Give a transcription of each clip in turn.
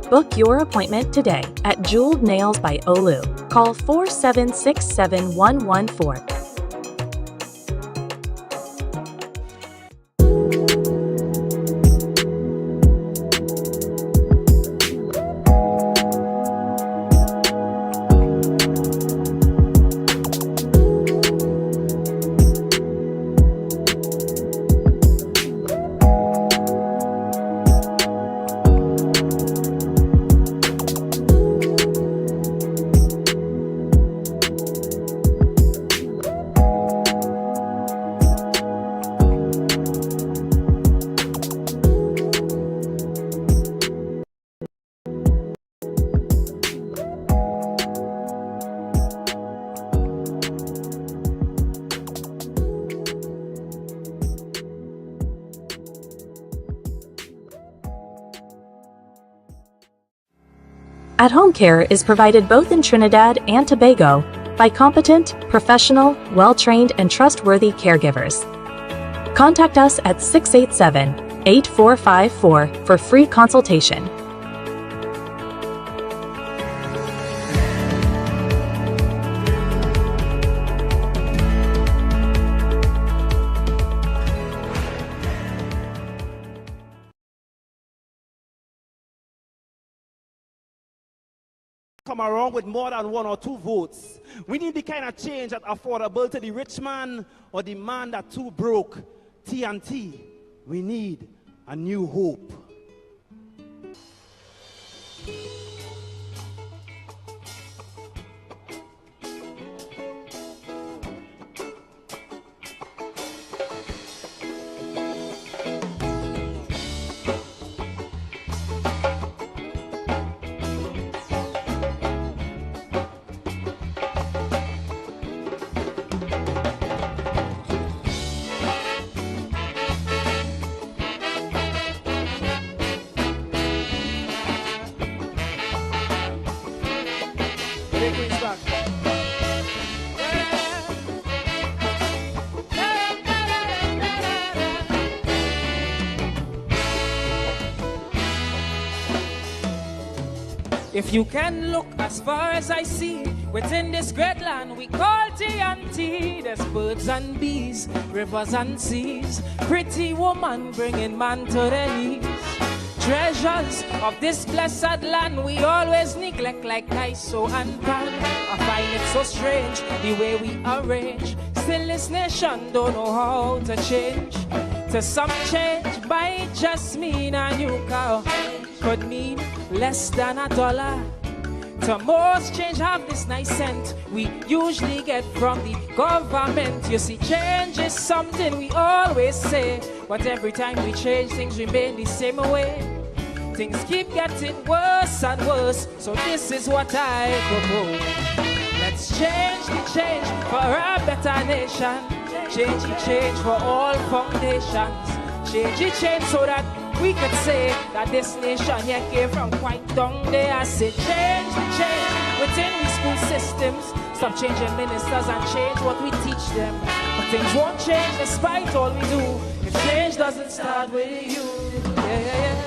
Book your appointment today at Jeweled Nails by Olu. Call 4767114. At-home care is provided both in Trinidad and Tobago by competent, professional, well-trained, and trustworthy caregivers. Contact us at 687-8454 for free consultation. Come around with more than 1 or 2 votes. We need the kind of change that affordable to the rich man or the man that too broke. T&T, we need a new hope. If you can look as far as I see, within this great land we call T&T, there's birds and bees, rivers and seas, pretty woman bringing man to their knees. Treasures of this blessed land we always neglect like ISO and pan. I find it so strange the way we arrange. Still this nation don't know how to change. To some change might just mean a new car, could mean less than $1. To most change have this nice scent we usually get from the government. You see, change is something we always say, but every time we change things remain the same way. Things keep getting worse and worse, so this is what I propose. Let's change the change for a better nation. Change the change for all foundations. Change the change so that we could say that this nation here came from quite down there. I say change the change within we school systems. Stop changing ministers and change what we teach them. But things won't change despite all we do if change doesn't start with you. Yeah, yeah, yeah.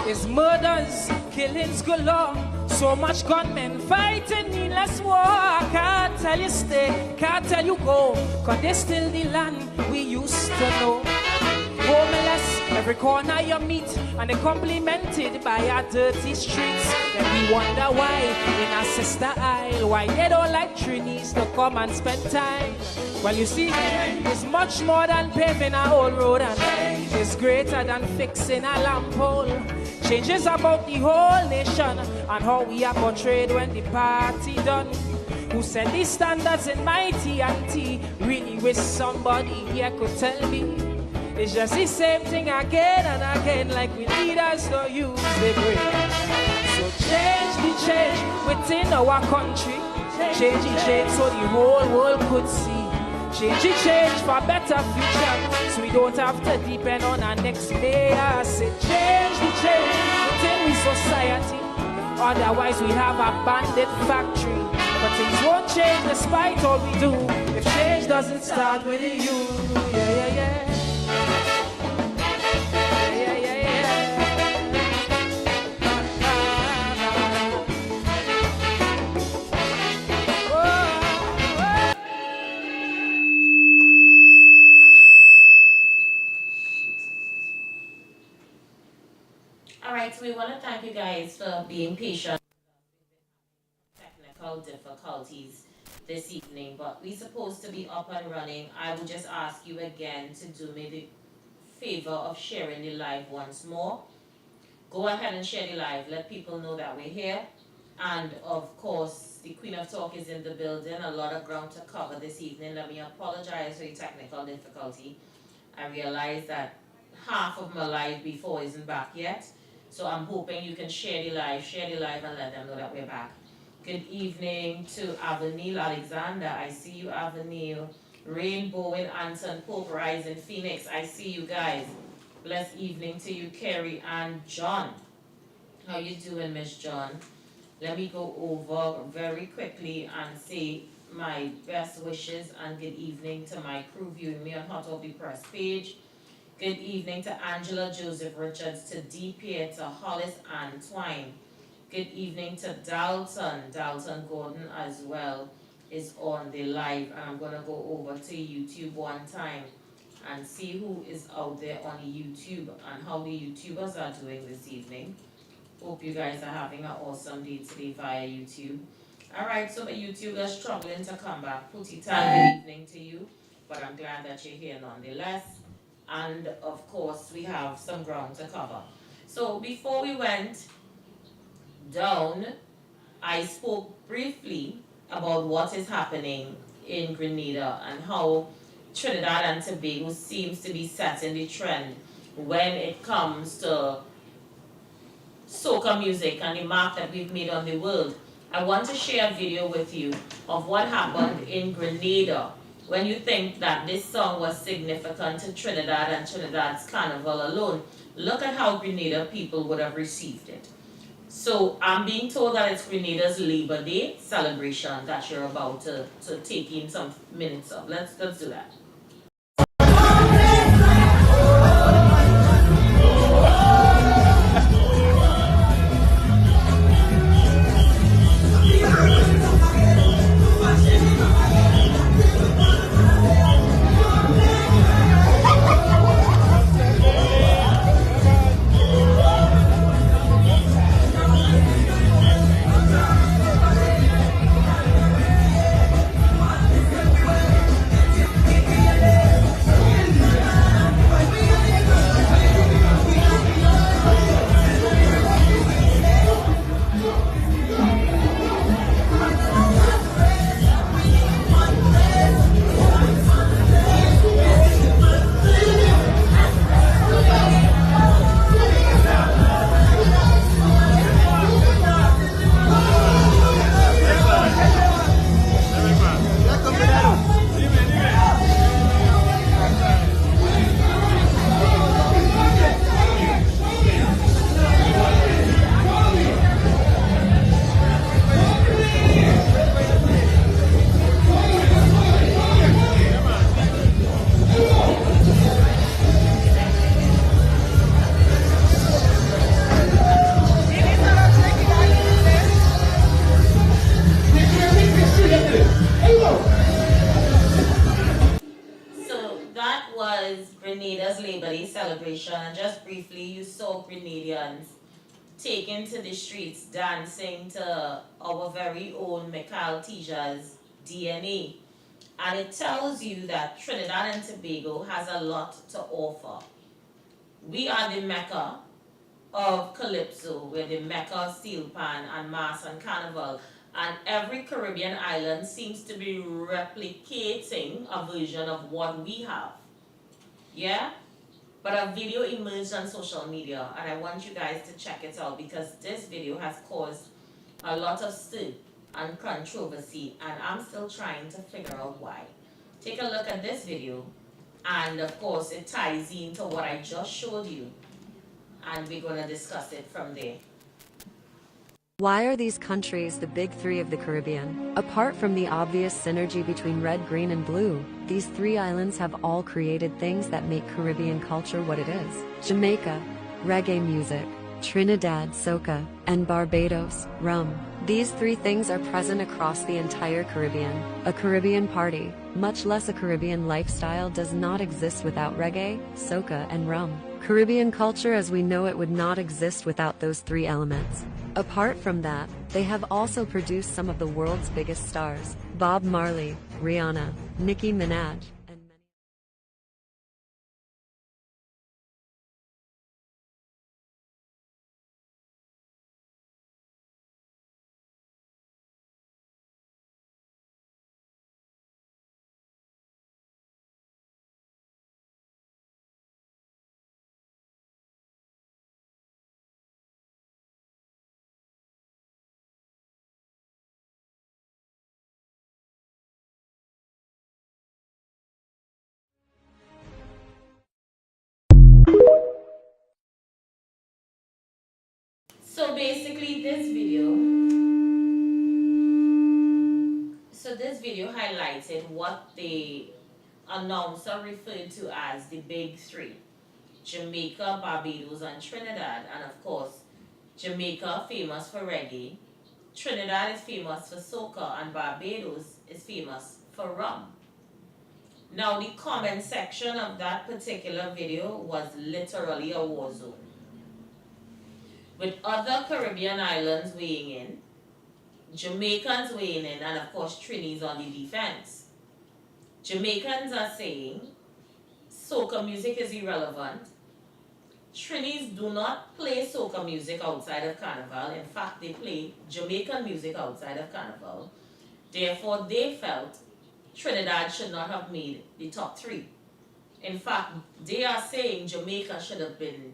It's murders, killings galore, so much gunmen fighting needless war. I can't tell you stay, can't tell you go, cause this still the land we used to know. Homeless, every corner you meet, and they complimented by our dirty streets. Then we wonder why in our sister isle, why they don't like Trinis to come and spend time. Well, you see, it's much more than paving a whole road, and it's greater than fixing a lamp pole. Change is about the whole nation and how we are portrayed when the party done. Who set these standards in my T&T? Really wish somebody here could tell me. It's just the same thing again and again, like we leaders don't use the brain. So change the change within our country. Change the change so the whole world could see. change for better future, so we don't have to depend on our next layer. Say change the change within we society, otherwise we have a bandit factory. But things won't change despite all we do if change doesn't start with you. Yeah, yeah, yeah. Alright, so we want to thank you guys for being patient. Technical difficulties this evening, but we're supposed to be up and running. I would just ask you again to do me the favor of sharing the live once more. Go ahead and share the live. Let people know that we're here. And of course, the Queen of Talk is in the building. A lot of ground to cover this evening. Let me apologize for the technical difficulty. I realize that half of my live before isn't back yet. So I'm hoping you can share the live and let them know that we're back. Good evening to Avenil Alexander. I see you, Avenil. Rainbow and Anton Pope, Rising Phoenix. I see you guys. Blessed evening to you, Carrie and John. How you doing, Miss John? Let me go over very quickly and say my best wishes and good evening to my crew viewing me on Hot Off the Press page. Good evening to Angela Joseph Richards, to D. Pierre, to Hollis and Twine. Good evening to Dalton Gordon as well is on the live. And I'm going to go over to YouTube one time and see who is out there on YouTube and how the YouTubers are doing this evening. Hope you guys are having an awesome day today via YouTube. Alright, so the YouTubers struggling to come back. Putitan, good evening to you, but I'm glad that you're here nonetheless. And of course, we have some ground to cover. So before we went down, I spoke briefly about what is happening in Grenada and how Trinidad and Tobago seems to be setting the trend when it comes to soca music and the mark that we've made on the world. I want to share a video with you of what happened in Grenada when you think that this song was significant to Trinidad and Trinidad's carnival alone. Look at how Grenada people would have received it. So I'm being told that it's Grenada's Labor Day celebration that you're about to take in some minutes of. Let's do that. And just briefly, you saw Grenadians taking to the streets, dancing to our very own Mikhail Tija's DNA. And it tells you that Trinidad and Tobago has a lot to offer. We are the Mecca of Calypso, we're the Mecca of Steel Pan and Mass and Carnival. And every Caribbean island seems to be replicating a version of what we have. Yeah? But a video emerged on social media, and I want you guys to check it out because this video has caused a lot of stir and controversy, and I'm still trying to figure out why. Take a look at this video, and of course it ties into what I just showed you, and we're going to discuss it from there. Why are these countries the big three of the Caribbean? Apart from the obvious synergy between red, green, and blue, these three islands have all created things that make Caribbean culture what it is. Jamaica, reggae music; Trinidad, soca; and Barbados, rum. These three things are present across the entire Caribbean. A Caribbean party, much less a Caribbean lifestyle, does not exist without reggae, soca, and rum. Caribbean culture as we know it would not exist without those three elements. Apart from that, they have also produced some of the world's biggest stars: Bob Marley, Rihanna, Nicki Minaj, and many. So basically this video highlighted what the announcer referred to as the big three: Jamaica, Barbados, and Trinidad. And of course, Jamaica famous for reggae, Trinidad is famous for soca, and Barbados is famous for rum. Now the comment section of that particular video was literally a war zone, with other Caribbean islands weighing in, Jamaicans weighing in, and of course Trinis on the defense. Jamaicans are saying soca music is irrelevant. Trinis do not play soca music outside of Carnival. In fact, they play Jamaican music outside of Carnival. Therefore, they felt Trinidad should not have made the top three. In fact, they are saying Jamaica should have been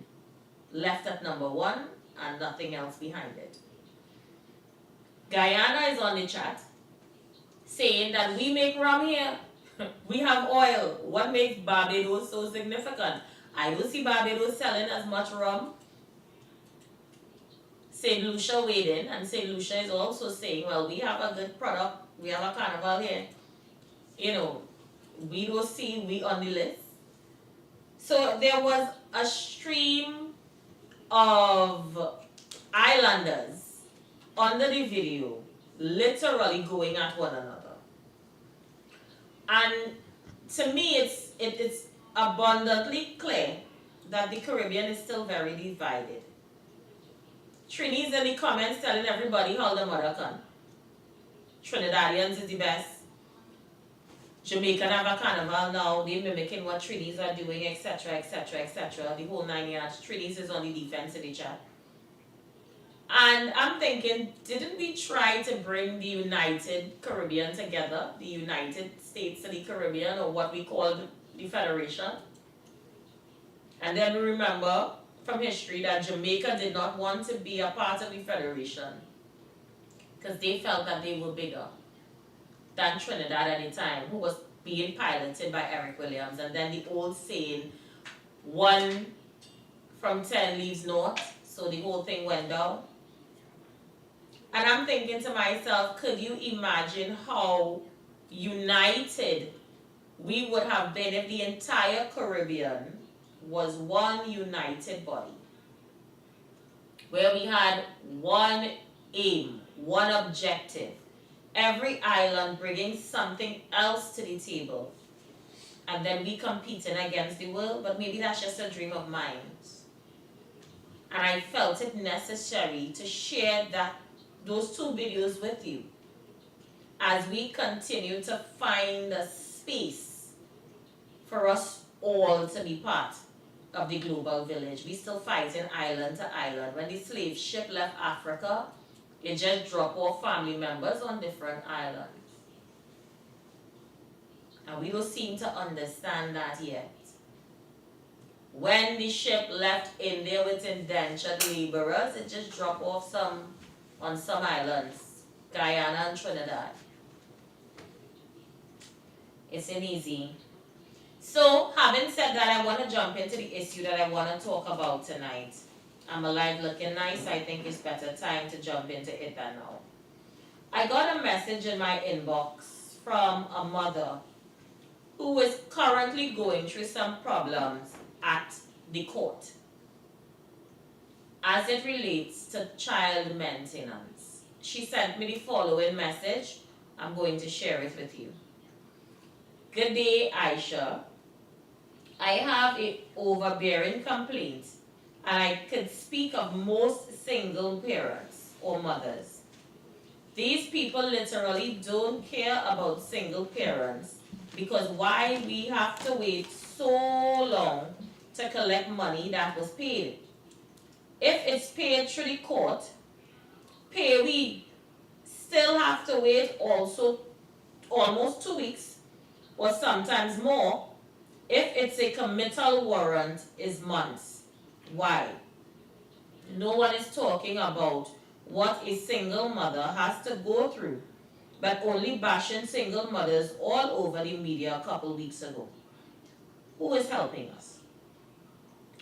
left at number one and nothing else behind it. Guyana is on the chat saying that we make rum here. We have oil. What makes Barbados so significant? I don't see Barbados selling as much rum. St. Lucia weighed in, and St. Lucia is also saying, well, we have a good product. We have a carnival here. You know, we don't see we on the list. So there was a stream of islanders under the video literally going at one another. And to me, it's abundantly clear that the Caribbean is still very divided. Trini's in the comments telling everybody how the mother can. Trinidadians is the best. Jamaican have a carnival now, they mimicking what Trinis are doing, etc., etc., etc. The whole 9 yards. Trinis is on the defense in the chat. And I'm thinking, didn't we try to bring the United Caribbean together? The United States of the Caribbean, or what we called the Federation? And then we remember from history that Jamaica did not want to be a part of the Federation because they felt that they were bigger than Trinidad at the time, who was being piloted by Eric Williams. And then the old saying, 1 from 10 leaves north, so the whole thing went down. And I'm thinking to myself, could you imagine how united we would have been if the entire Caribbean was one united body, where we had one aim, one objective, every island bringing something else to the table, and then we competing against the world? But maybe that's just a dream of mine. And I felt it necessary to share those two videos with you as we continue to find a space for us all to be part of the global village. We still fighting island to island. When the slave ship left Africa, it just dropped off family members on different islands. And we don't seem to understand that yet. When the ship left India with indentured laborers, it just dropped off on some islands, Guyana and Trinidad. Isn't easy. So, having said that, I want to jump into the issue that I want to talk about tonight. I'm alive, looking nice. I think it's better time to jump into it than now. I got a message in my inbox from a mother who is currently going through some problems at the court as it relates to child maintenance. She sent me the following message. I'm going to share it with you. Good day, Aisha. I have an overbearing complaint, and I could speak of most single parents or mothers. These people literally don't care about single parents because why we have to wait so long to collect money that was paid. If it's paid through the court, we still have to wait also almost 2 weeks or sometimes more. If it's a committal warrant, is months. Why? No one is talking about what a single mother has to go through, but only bashing single mothers all over the media a couple weeks ago. Who is helping us?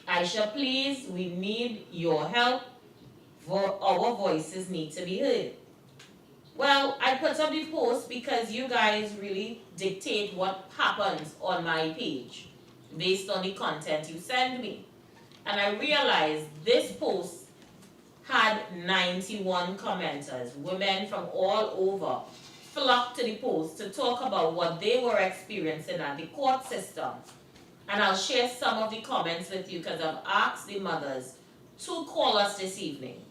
Aisha, please, we need your help. For our voices need to be heard. Well, I put up the post because you guys really dictate what happens on my page based on the content you send me. And I realized this post had 91 commenters, women from all over, flocked to the post to talk about what they were experiencing at the court system. And I'll share some of the comments with you because I've asked the mothers to call us this evening.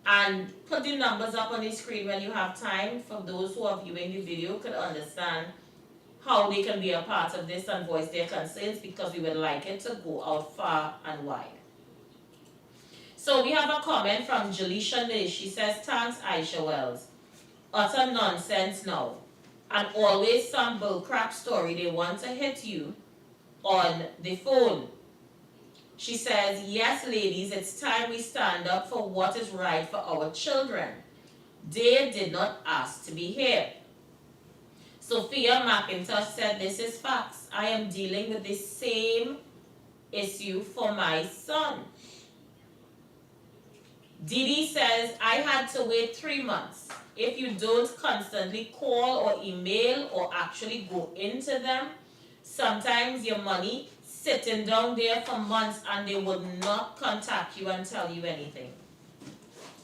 And put the numbers up on the screen when you have time for those who are viewing the video could understand how they can be a part of this and voice their concerns, because we would like it to go out far and wide. So we have a comment from Jalisha Nish. She says, thanks Aisha Wells. Utter nonsense now. And always some bullcrap story they want to hit you on the phone. She says, yes, ladies, it's time we stand up for what is right for our children. They did not ask to be here. Sophia McIntosh said, this is facts. I am dealing with the same issue for my son. Didi says, I had to wait 3 months. If you don't constantly call or email or actually go into them, sometimes your money sitting down there for months and they would not contact you and tell you anything.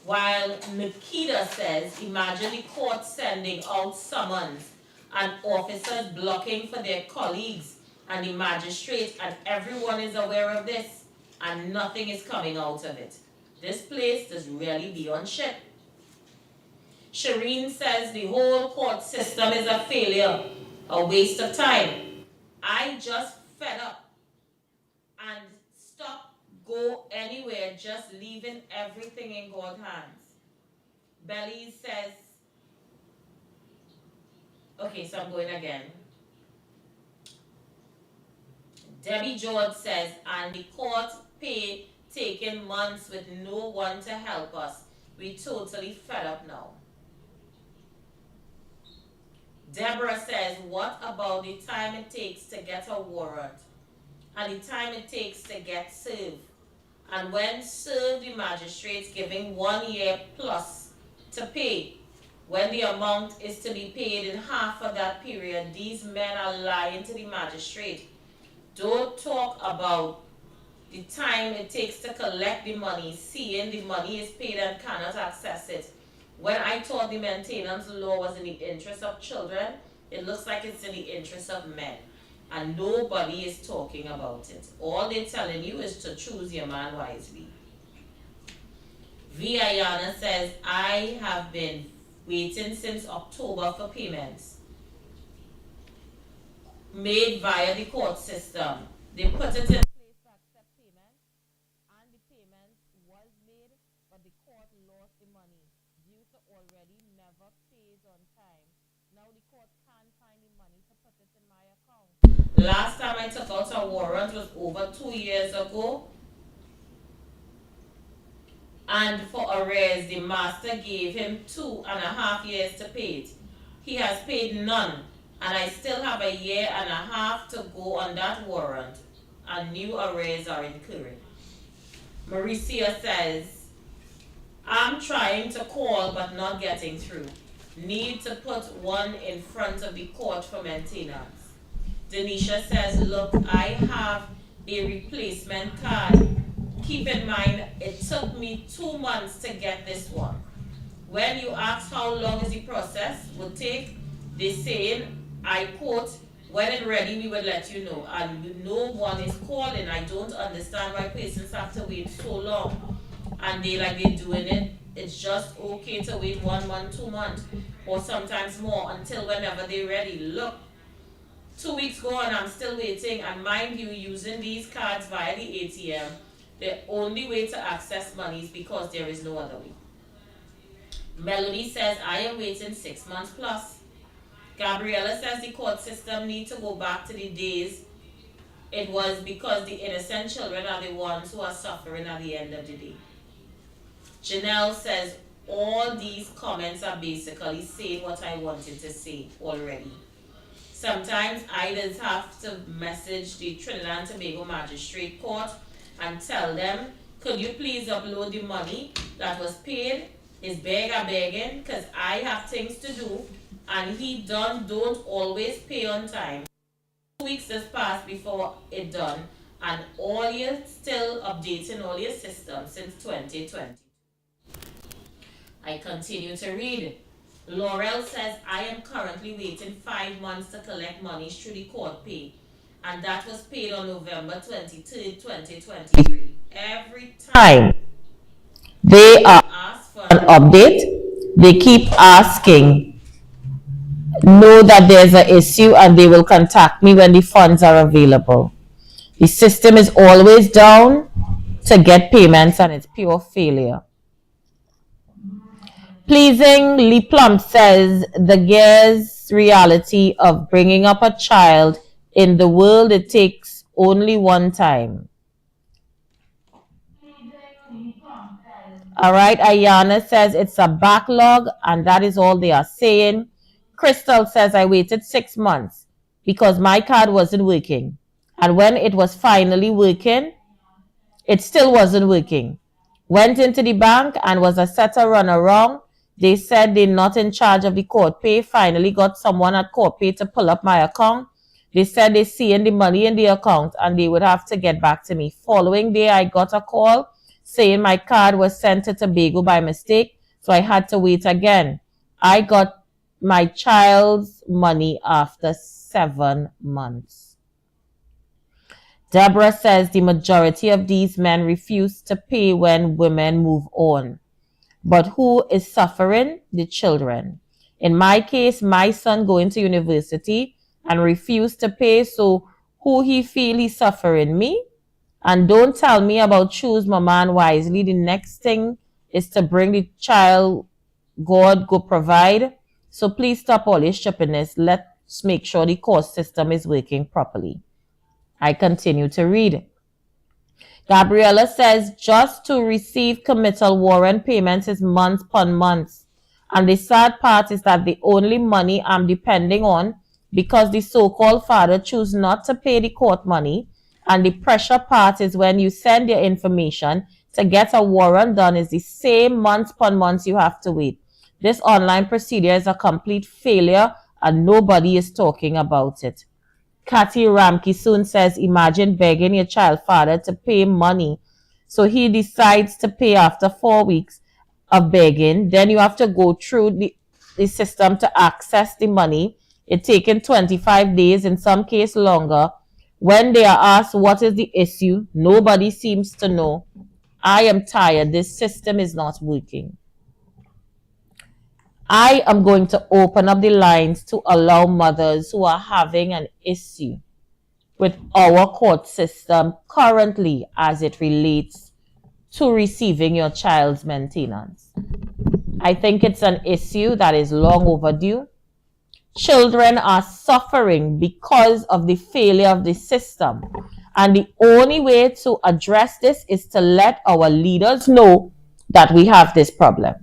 While Nikita says, imagine the court sending out summons and officers blocking for their colleagues and the magistrate, and everyone is aware of this and nothing is coming out of it. This place does really be on shit. Shireen says the whole court system is a failure, a waste of time. I just fed up and stop, go anywhere, just leaving everything in God's hands. Belly says, okay, so I'm going again. Debbie George says, and the court pay taking months with no one to help us. We totally fed up now. Deborah says, what about the time it takes to get a warrant and the time it takes to get served? And when served, the magistrate's giving 1 year plus to pay. When the amount is to be paid in half of that period, these men are lying to the magistrate. Don't talk about the time it takes to collect the money, seeing the money is paid and cannot access it. When I thought the maintenance law was in the interest of children, it looks like it's in the interest of men. And nobody is talking about it. All they're telling you is to choose your man wisely. Viayana says, I have been waiting since October for payments made via the court system. They put it in place to accept payment, and the payment was made, but the court lost the money due to already never pays on time. Now the court can't find the money to put it in my account. Last time I took out a warrant was over 2 years ago, and for arrears the master gave him 2.5 years to pay it. He has paid none, and I still have a year and a half to go on that warrant, and new arrears are incurring. Mauricia says, I'm trying to call but not getting through. Need to put one in front of the court for maintenance. Denisha says, look, I have a replacement card. Keep in mind, it took me 2 months to get this one. When you ask how long is the process would take, they say, I quote, when it's ready, we will let you know. And no one is calling. I don't understand why patients have to wait so long. And they're doing it. It's just okay to wait 1 month, 2 months, or sometimes more until whenever they're ready. Look, 2 weeks go and I'm still waiting. And mind you, using these cards via the ATM, the only way to access money is because there is no other way. Melody says, I am waiting 6 months plus. Gabriella says the court system needs to go back to the days it was because the innocent children are the ones who are suffering at the end of the day. Janelle says, all these comments are basically saying what I wanted to say already. Sometimes I just have to message the Trinidad and Tobago Magistrate Court and tell them, could you please upload the money that was paid? Is begging because I have things to do, and he don't always pay on time. 2 weeks has passed before it done, and all you're still updating all your systems since 2020. I continue to read. Laurel says, I am currently waiting 5 months to collect money through the court pay, and that was paid on November 23rd, 2023. Every time they are asked for an update, they keep asking, know that there's an issue and they will contact me when the funds are available. The system is always down to get payments and it's pure failure. Pleasing Lee Plum says, the gears reality of bringing up a child in the world, it takes only one time. All right, Ayana says it's a backlog and that is all they are saying. Crystal says, I waited 6 months because my card wasn't working. And when it was finally working, it still wasn't working. Went into the bank and was a setter runner wrong. They said they're not in charge of the court pay. Finally got someone at court pay to pull up my account. They said they seeing the money in the account and they would have to get back to me. Following day, I got a call saying my card was sent to Tobago by mistake, so I had to wait again. I got my child's money after 7 months. Deborah says the majority of these men refuse to pay when women move on. But who is suffering? The children. In my case, my son going to university and refused to pay, so who he feel he's suffering? Me? And don't tell me about choose mama and wisely. The next thing is to bring the child, God go provide. So please stop all this stupidness. Let's make sure the court system is working properly. I continue to read. Gabriella says, just to receive committal warrant payments is months upon months. And the sad part is that the only money I'm depending on, because the so-called father choose not to pay the court money, and the pressure part is when you send your information to get a warrant done is the same months upon months you have to wait. This online procedure is a complete failure and nobody is talking about it. Kathy Ramke soon says, imagine begging your child father to pay money. So he decides to pay after 4 weeks of begging. Then you have to go through the system to access the money. It's taken 25 days, in some cases longer. When they are asked what is the issue, nobody seems to know. I am tired. This system is not working. I am going to open up the lines to allow mothers who are having an issue with our court system currently as it relates to receiving your child's maintenance. I think it's an issue that is long overdue. Children are suffering because of the failure of the system. And the only way to address this is to let our leaders know that we have this problem.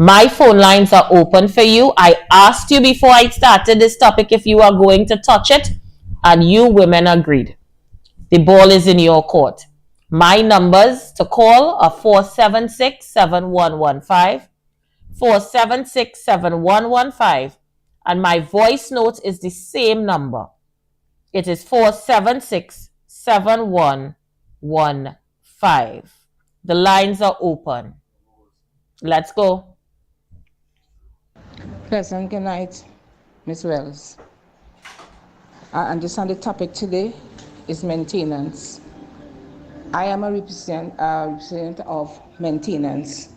My phone lines are open for you. I asked you before I started this topic if you are going to touch it, and you women agreed. The ball is in your court. My numbers to call are 476-7115, 476-7115, and my voice note is the same number. It is 476-7115. The lines are open. Let's go. Pleasant good night, Ms. Wells. I understand the topic today is maintenance. I am a representative of maintenance,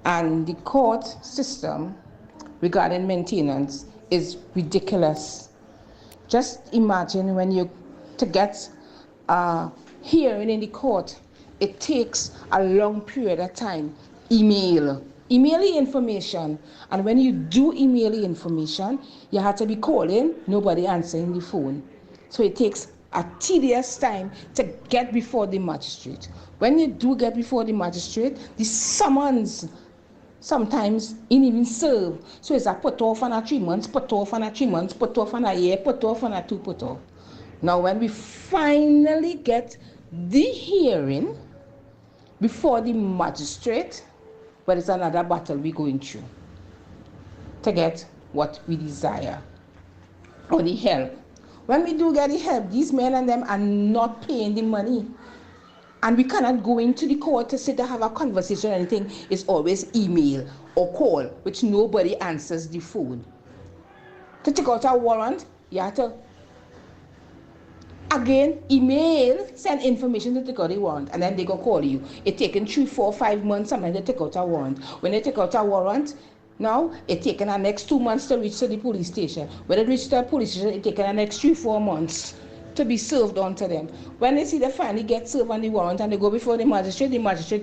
and the court system regarding maintenance is ridiculous. Just imagine when you to get a hearing in the court, it takes a long period of time. Email the information, and when you do email the information, you have to be calling, nobody answering the phone. So it takes a tedious time to get before the magistrate. When you do get before the magistrate, the summons sometimes ain't even serve. So it's a put off on a 3 months, put off on a 3 months, put off on a year, put off on a 2 put off. Now when we finally get the hearing before the magistrate, but it's another battle we're going through to get what we desire or the help. When we do get the help, these men and them are not paying the money. And we cannot go into the court to sit to have a conversation or anything. It's always email or call, which nobody answers the phone. To take out a warrant, you have to, again, email, send information to take out a warrant, and then they go call you. It's taking 3, 4, 5 months, sometimes they take out a warrant. When they take out a warrant, now it's taking the next 2 months to reach to the police station. When it reaches the police station, it's taking the next 3, 4 months to be served onto them. When they see they finally get served on the warrant and they go before the magistrate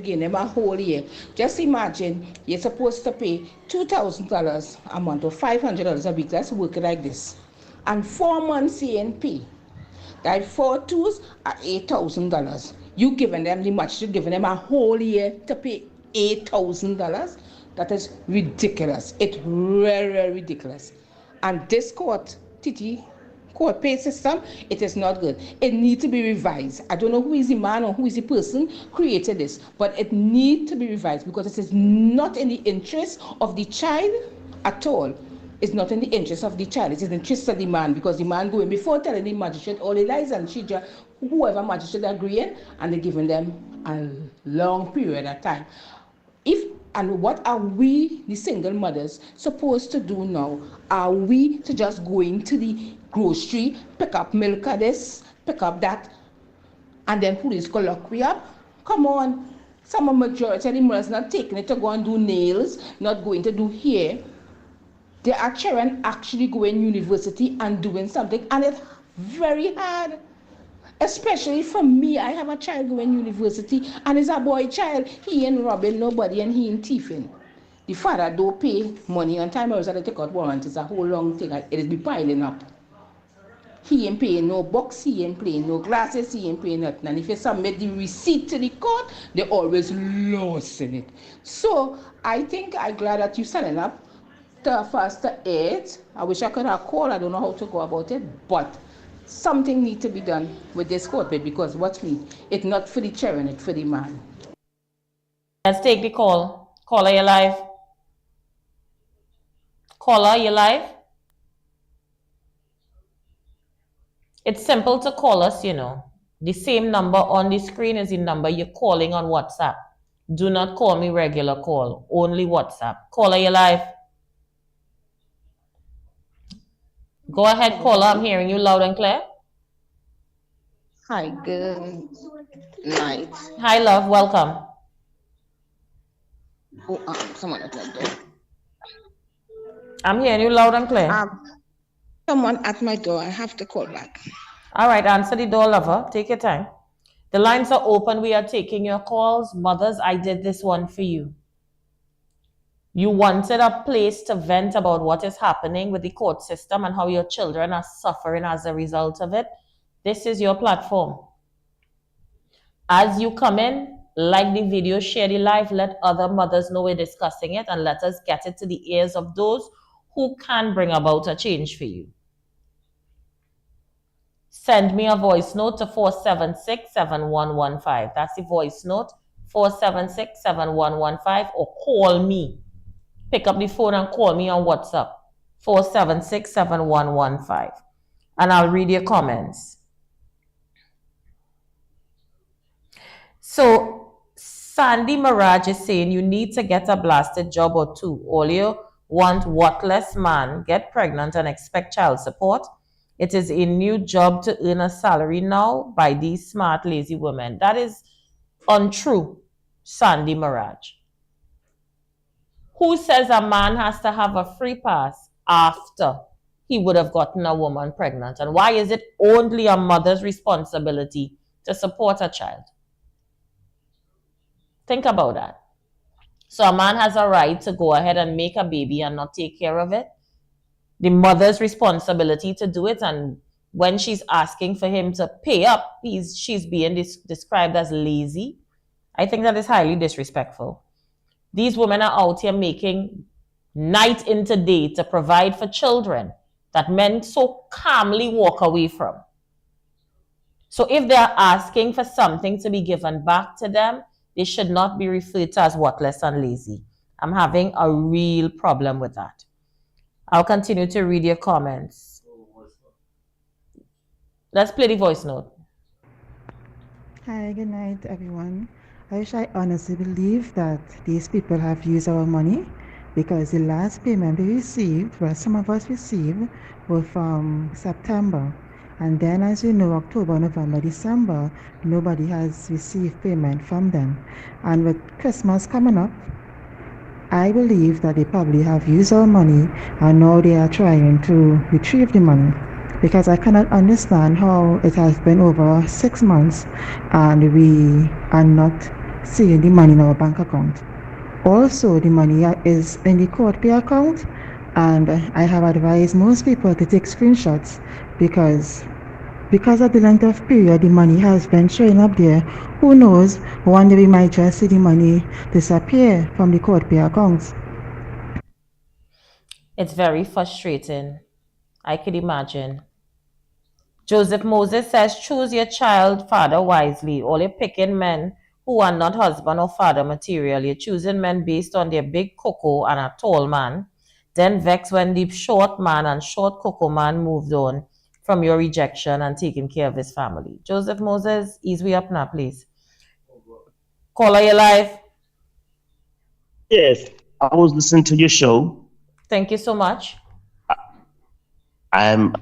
give them a whole year. Just imagine you're supposed to pay $2,000 a month or $500 a week. Let's work it like this. And 4 months CNP. That 4 twos are $8,000. You giving them, the magistrate giving them a whole year to pay $8,000. That is ridiculous. It's very ridiculous. And this court pay system, it is not good. It needs to be revised. I don't know who is the man or who is the person created this, but it needs to be revised because it is not in the interest of the child at all. It's not in the interest of the child. It is in the interest of the man, because the man going before telling the magistrate all the lies, and she just, whoever magistrate agreeing, and they're giving them a long period of time. And what are we, the single mothers, supposed to do now? Are we to just go into the grocery, pick up milk of this, pick up that, and then police go lock we up? Come on. Some majority of the mothers not taking it to go and do nails, not going to do hair. They are children actually going university and doing something, and it's very hard. Especially for me, I have a child going university, and it's a boy child. He ain't robbing nobody and he ain't thieving. The father don't pay money on time, or else they take out warrant. It's a whole long thing. It is be piling up. He ain't paying no box, he ain't paying no glasses, he ain't paying nothing. And if you submit the receipt to the court, they always lost in it. So I think I'm glad that you're signing up to faster aid. I wish I could have called. I don't know how to go about it, but something needs to be done with this court bid, because watch me, it's not for the children, it's for the man. Let's take the call. Caller, you live? Caller, you live? It's simple to call us, you know. The same number on the screen is the number you're calling on WhatsApp. Do not call me regular call, only WhatsApp. Caller, you live? Go ahead, caller. I'm hearing you loud and clear. Hi, good night. Hi, love. Welcome. Oh, someone at my door. I'm hearing you loud and clear. Someone at my door. I have to call back. All right, answer the door, lover. Take your time. The lines are open. We are taking your calls. Mothers, I did this one for you. You wanted a place to vent about what is happening with the court system and how your children are suffering as a result of it. This is your platform. As you come in, like the video, share the live, let other mothers know we're discussing it, and let us get it to the ears of those who can bring about a change for you. Send me a voice note to 476-7115. That's the voice note, 476-7115, or call me. Pick up the phone and call me on WhatsApp, 476-7115, and I'll read your comments. So Sandy Mirage is saying you need to get a blasted job or two. All you want worthless man, get pregnant and expect child support. It is a new job to earn a salary now by these smart, lazy women. That is untrue, Sandy Mirage. Who says a man has to have a free pass after he would have gotten a woman pregnant? And why is it only a mother's responsibility to support a child? Think about that. So a man has a right to go ahead and make a baby and not take care of it. The mother's responsibility to do it, and when she's asking for him to pay up, she's being described as lazy. I think that is highly disrespectful. These women are out here making night into day to provide for children that men so calmly walk away from. So if they're asking for something to be given back to them, they should not be referred to as worthless and lazy. I'm having a real problem with that. I'll continue to read your comments. Let's play the voice note. Hi, good night, everyone. I honestly believe that these people have used our money, because the last payment we received, well, some of us received, were from September. And then, as you know, October, November, December, nobody has received payment from them. And with Christmas coming up, I believe that they probably have used our money and now they are trying to retrieve the money, because I cannot understand how it has been over 6 months and we are not seeing the money in our bank account. Also, the money is in the court pay account, and I have advised most people to take screenshots because of the length of period the money has been showing up there. Who knows, one day we might just see the money disappear from the court pay accounts. It's very frustrating. I could imagine. Joseph Moses says, choose your child father wisely. All you're picking men who are not husband or father material. You're choosing men based on their big cocoa and a tall man. Then vex when the short man and short cocoa man moved on from your rejection and taking care of his family. Joseph Moses, ease me up now, please. Caller, you live? Yes, I was listening to your show. Thank you so much. I'm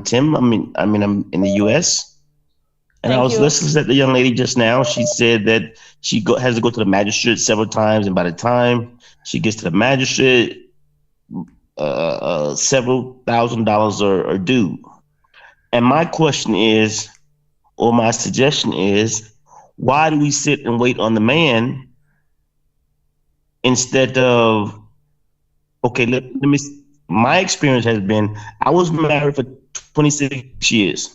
Tim. I'm in the U.S. And I was listening to the young lady just now. She said that she has to go to the magistrate several times, and by the time she gets to the magistrate, several $1,000s are due. And my question is, or my suggestion is, why do we sit and wait on the man instead of, okay, let me, my experience has been, I was married for 26 years.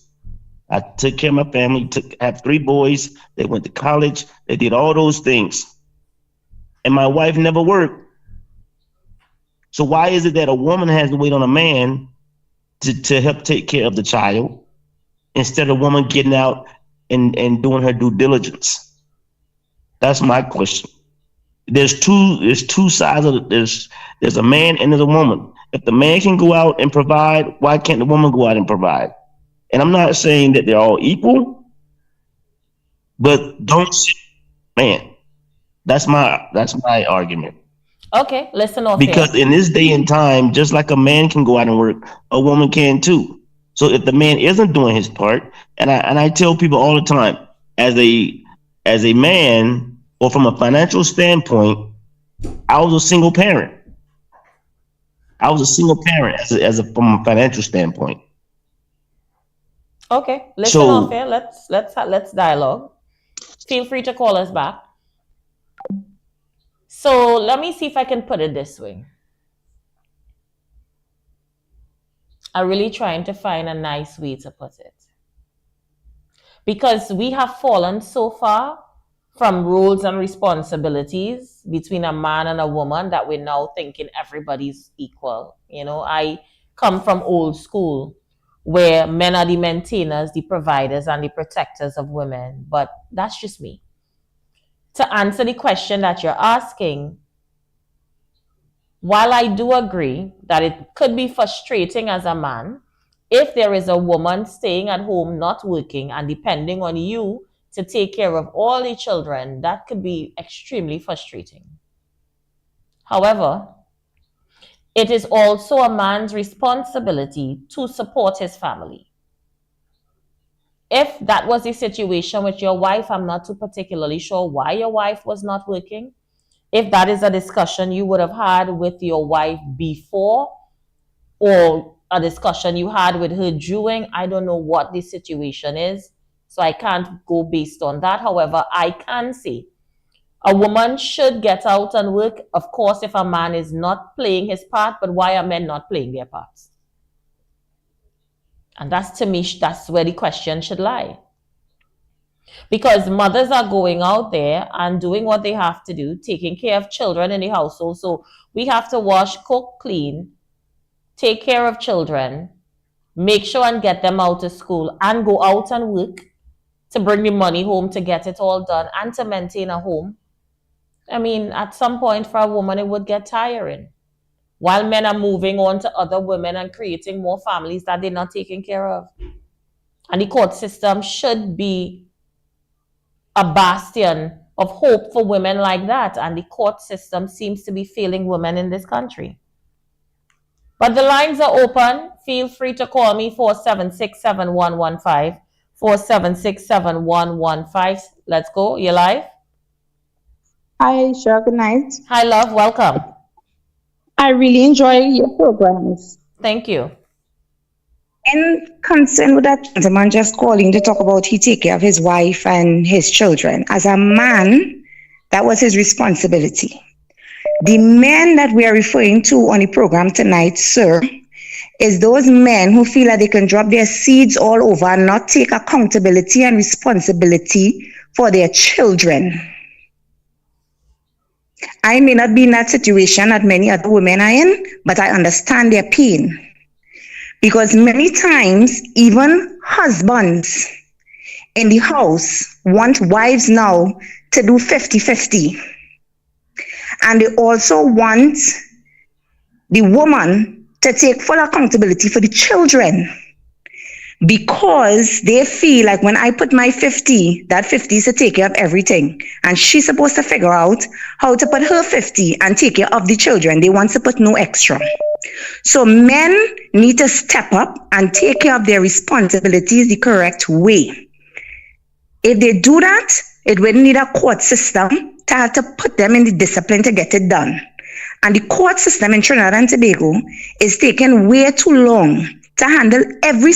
I took care of my family, had 3 boys, they went to college, they did all those things. And my wife never worked. So why is it that a woman has to wait on a man to help take care of the child instead of a woman getting out and doing her due diligence? That's my question. There's two sides of it. There's a man and there's a woman. If the man can go out and provide, why can't the woman go out and provide? And I'm not saying that they're all equal, but don't sit, man. That's my argument. Okay, listen off because here. In this day and time, just like a man can go out and work, a woman can too. So if the man isn't doing his part, and I tell people all the time, as a man, or from a financial standpoint, I was a single parent. From a financial standpoint. Okay, listen off here. Let's dialogue. Feel free to call us back. So let me see if I can put it this way. I'm really trying to find a nice way to put it. Because we have fallen so far from roles and responsibilities between a man and a woman that we're now thinking everybody's equal. I come from old school where men are the maintainers, the providers, and the protectors of women. But that's just me. To answer the question that you're asking, while I do agree that it could be frustrating as a man, if there is a woman staying at home not working and depending on you to take care of all the children, that could be extremely frustrating. However, it is also a man's responsibility to support his family. If that was the situation with your wife, I'm not too particularly sure why your wife was not working. If that is a discussion you would have had with your wife before, or a discussion you had with her during, I don't know what the situation is, so I can't go based on that. However, I can say a woman should get out and work, of course, if a man is not playing his part. But why are men not playing their parts? And that's, to me, that's where the question should lie. Because mothers are going out there and doing what they have to do, taking care of children in the household. So we have to wash, cook, clean, take care of children, make sure and get them out of school, and go out and work to bring the money home to get it all done and to maintain a home. I mean, at some point for a woman, it would get tiring. While men are moving on to other women and creating more families that they're not taking care of. And the court system should be a bastion of hope for women like that. And the court system seems to be failing women in this country. But the lines are open. Feel free to call me, 476-7115, 476-7115. Let's go. You're live. Hi, sure. Good night. Hi, love. Welcome. I really enjoy your programs. Thank you. In concern with that gentleman just calling to talk about he take care of his wife and his children. As a man, that was his responsibility. The men that we are referring to on the program tonight, sir, is those men who feel that they can drop their seeds all over and not take accountability and responsibility for their children. I may not be in that situation that many other women are in, but I understand their pain. Because many times, even husbands in the house want wives now to do 50-50. And they also want the woman to take full accountability for the children. Because they feel like when I put my 50, that 50 is to take care of everything. And she's supposed to figure out how to put her 50 and take care of the children. They want to put no extra. So men need to step up and take care of their responsibilities the correct way. If they do that, it will need a court system to have to put them in the discipline to get it done. And the court system in Trinidad and Tobago is taking way too long to handle every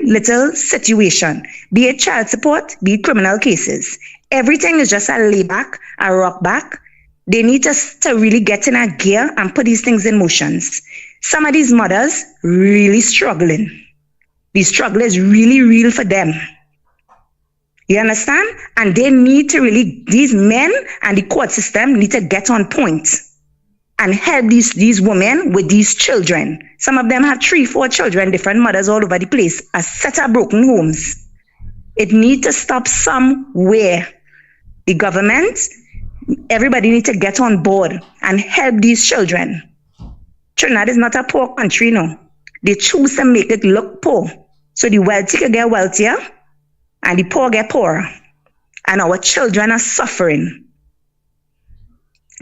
little situation, be it child support, be it criminal cases. Everything is just a lay back, a rock back. They need us to really get in a gear and put these things in motions. Some of these mothers really struggling. The struggle is really real for them. You understand? And they need to really, these men and the court system need to get on point and help these women with these children. Some of them have 3-4 children, different mothers all over the place, a set of broken homes. It needs to stop somewhere. The government, everybody needs to get on board and help these children. Trinidad is not a poor country, no. They choose to make it look poor. So the wealthy can get wealthier and the poor get poorer. And our children are suffering.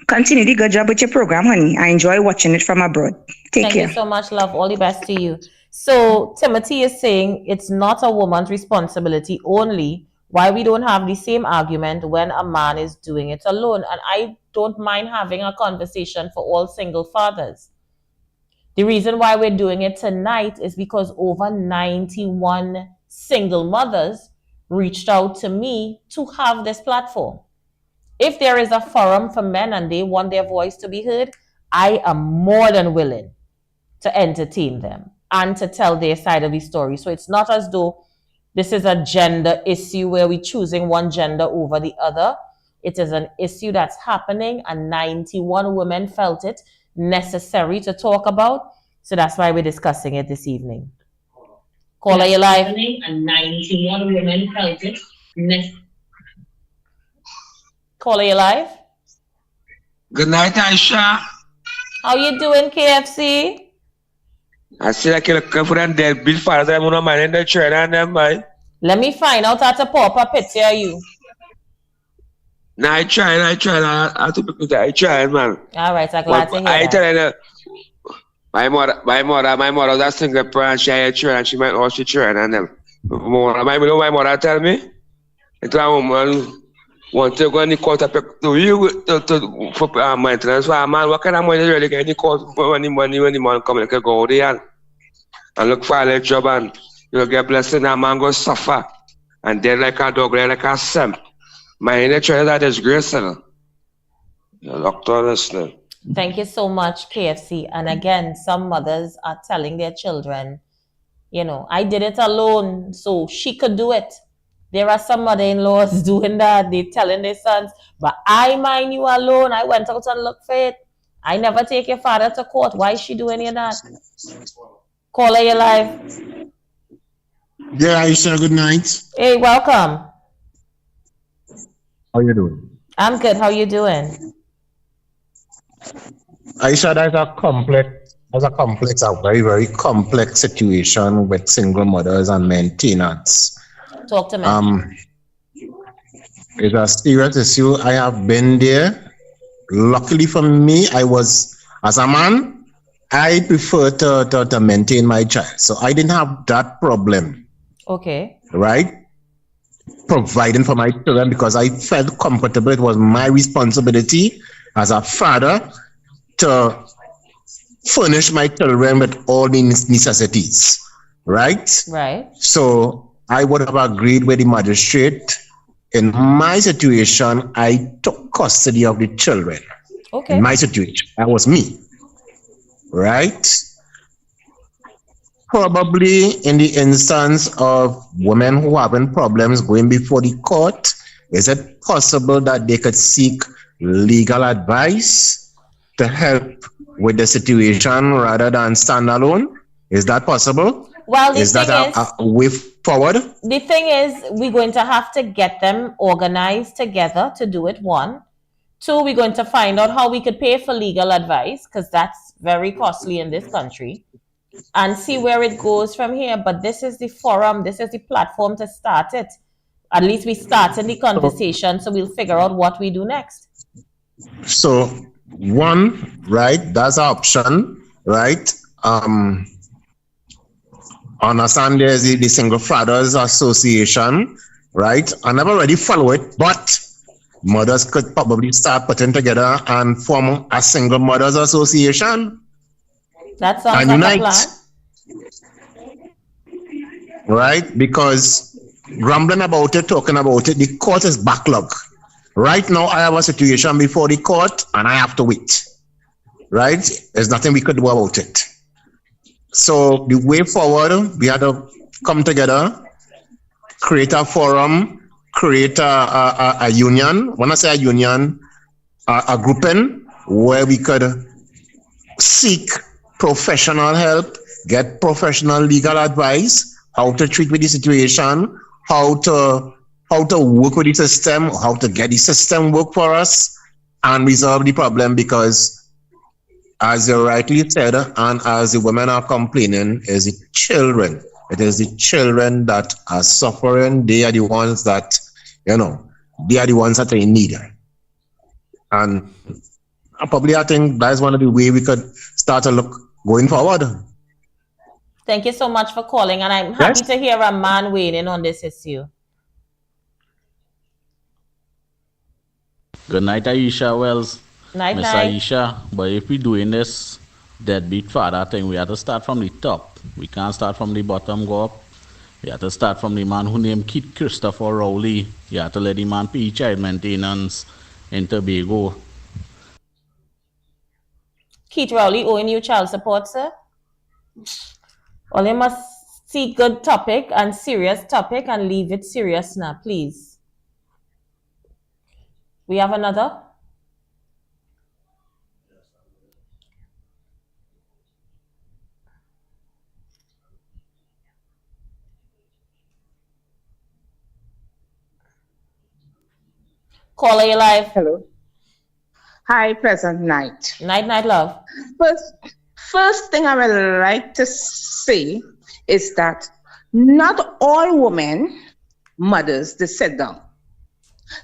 Continue the good job with your program, honey. I enjoy watching it from abroad. Take care. Thank you so much, love. All the best to you. So Timothy is saying it's not a woman's responsibility only. Why we don't have the same argument when a man is doing it alone? And I don't mind having a conversation for all single fathers. The reason why we're doing it tonight is because over 91 single mothers reached out to me to have this platform. If there is a forum for men and they want their voice to be heard, I am more than willing to entertain them and to tell their side of the story. So it's not as though this is a gender issue where we're choosing one gender over the other. It is an issue that's happening, and 91 women felt it necessary to talk about. So that's why we're discussing it this evening. Caller, you live. And 91 women felt it necessary. Caller, you live. Good night, Aisha. How you doing, KFC? I see like you're looking for them dead bill fathers. I'm not minding the train and them, man. Let me find out how to pop a picture of you. No, I try. I trying, man. All right, I'm glad to hear I that. tell you, my mother was a single parent. She had a children, and she might also children and them. My mother tell me, it's a woman want to go in the court to for maintenance for a man. What kind of money really get in the court when the man come and go there and look for a job and you'll get blessed and a man go suffer and then like a dog, like a simp. My nature is that disgraceful. Thank you so much, KFC. And again, some mothers are telling their children, you know, I did it alone, so she could do it. There are some mother-in-laws doing that. They're telling their sons, but I mind you alone. I went out and looked for it. I never take your father to court. Why is she doing any of that? Caller, you live. Yeah, Aisha, good night. Hey, welcome. How you doing? I'm good. How you doing? Aisha, that's a very, very complex situation with single mothers and maintenance. Talk to me. It's a serious issue. I have been there. Luckily for me, as a man, I prefer to maintain my child. So I didn't have that problem. Okay. Right? Providing for my children because I felt comfortable. It was my responsibility as a father to furnish my children with all the necessities. Right? Right. So I would have agreed with the magistrate. In my situation, I took custody of the children. Okay. In my situation, that was me. Right? Probably in the instance of women who are having problems going before the court, is it possible that they could seek legal advice to help with the situation rather than stand alone? Is that possible? Well, is that a way forward? The thing is, we're going to have to get them organized together to do it, one. Two, we're going to find out how we could pay for legal advice, because that's very costly in this country, and see where it goes from here. But this is the forum, this is the platform to start it. At least we started the conversation, so we'll figure out what we do next. So, one, right, that's an option, right? Understand there's the Single Fathers Association, right? I never really follow it, but mothers could probably start putting together and form a Single Mothers Association. That sounds like a plan. Right? Because grumbling about it, talking about it, the court is backlogged. Right now, I have a situation before the court and I have to wait. Right? There's nothing we could do about it. So the way forward, we had to come together, create a forum, create a union. When I say a union, a grouping where we could seek professional help, get professional legal advice, how to treat with the situation, how to work with the system, how to get the system work for us and resolve the problem. Because as you rightly said, and as the women are complaining, is the children. It is the children that are suffering. They are the ones that, they are the ones that are in need. And probably I think that's one of the ways we could start to look going forward. Thank you so much for calling, and I'm happy to hear a man weighing in on this issue. Good night, Aisha Wells. Night, Miss Aisha, but if we're doing this deadbeat father thing, we have to start from the top. We can't start from the bottom, go up. We have to start from the man who named Keith Christopher Rowley. You have to let the man pay child maintenance in Tobago. Keith Rowley owing you child support, sir? Well, you must See, good topic and serious topic, and leave it serious now, please. We have another? Caller, you live. Hello. Hi, present night. Night, love. First thing I would like to say is that not all women, mothers, they sit down.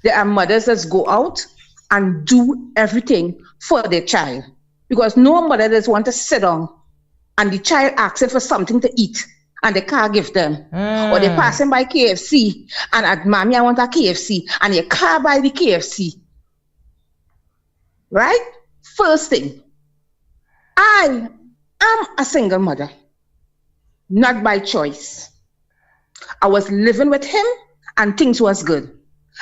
There are mothers that go out and do everything for their child. Because no mother does want to sit down and the child asks for something to eat and they can't give them. Or they're passing by KFC and at mommy, I want a KFC, and you can't buy the KFC. Right? First thing, I am a single mother, not by choice. I was living with him and things was good.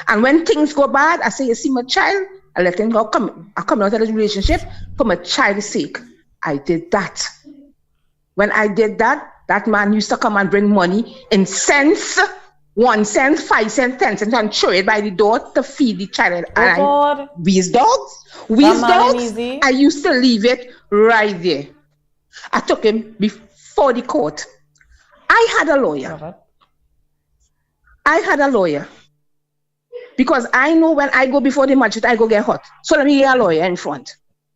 And when things go bad, I say, you see my child, I let him go. I come out of the relationship for my child's sake. I did that. When I did that, that man used to come and bring money in cents, 1 cent, 5 cents, 10 cents, and throw it by the door to feed the child. And these dogs, I used to leave it right there. I took him before the court. I had a lawyer. Because I know when I go before the magistrate, I go get hot. So let me get a lawyer in front.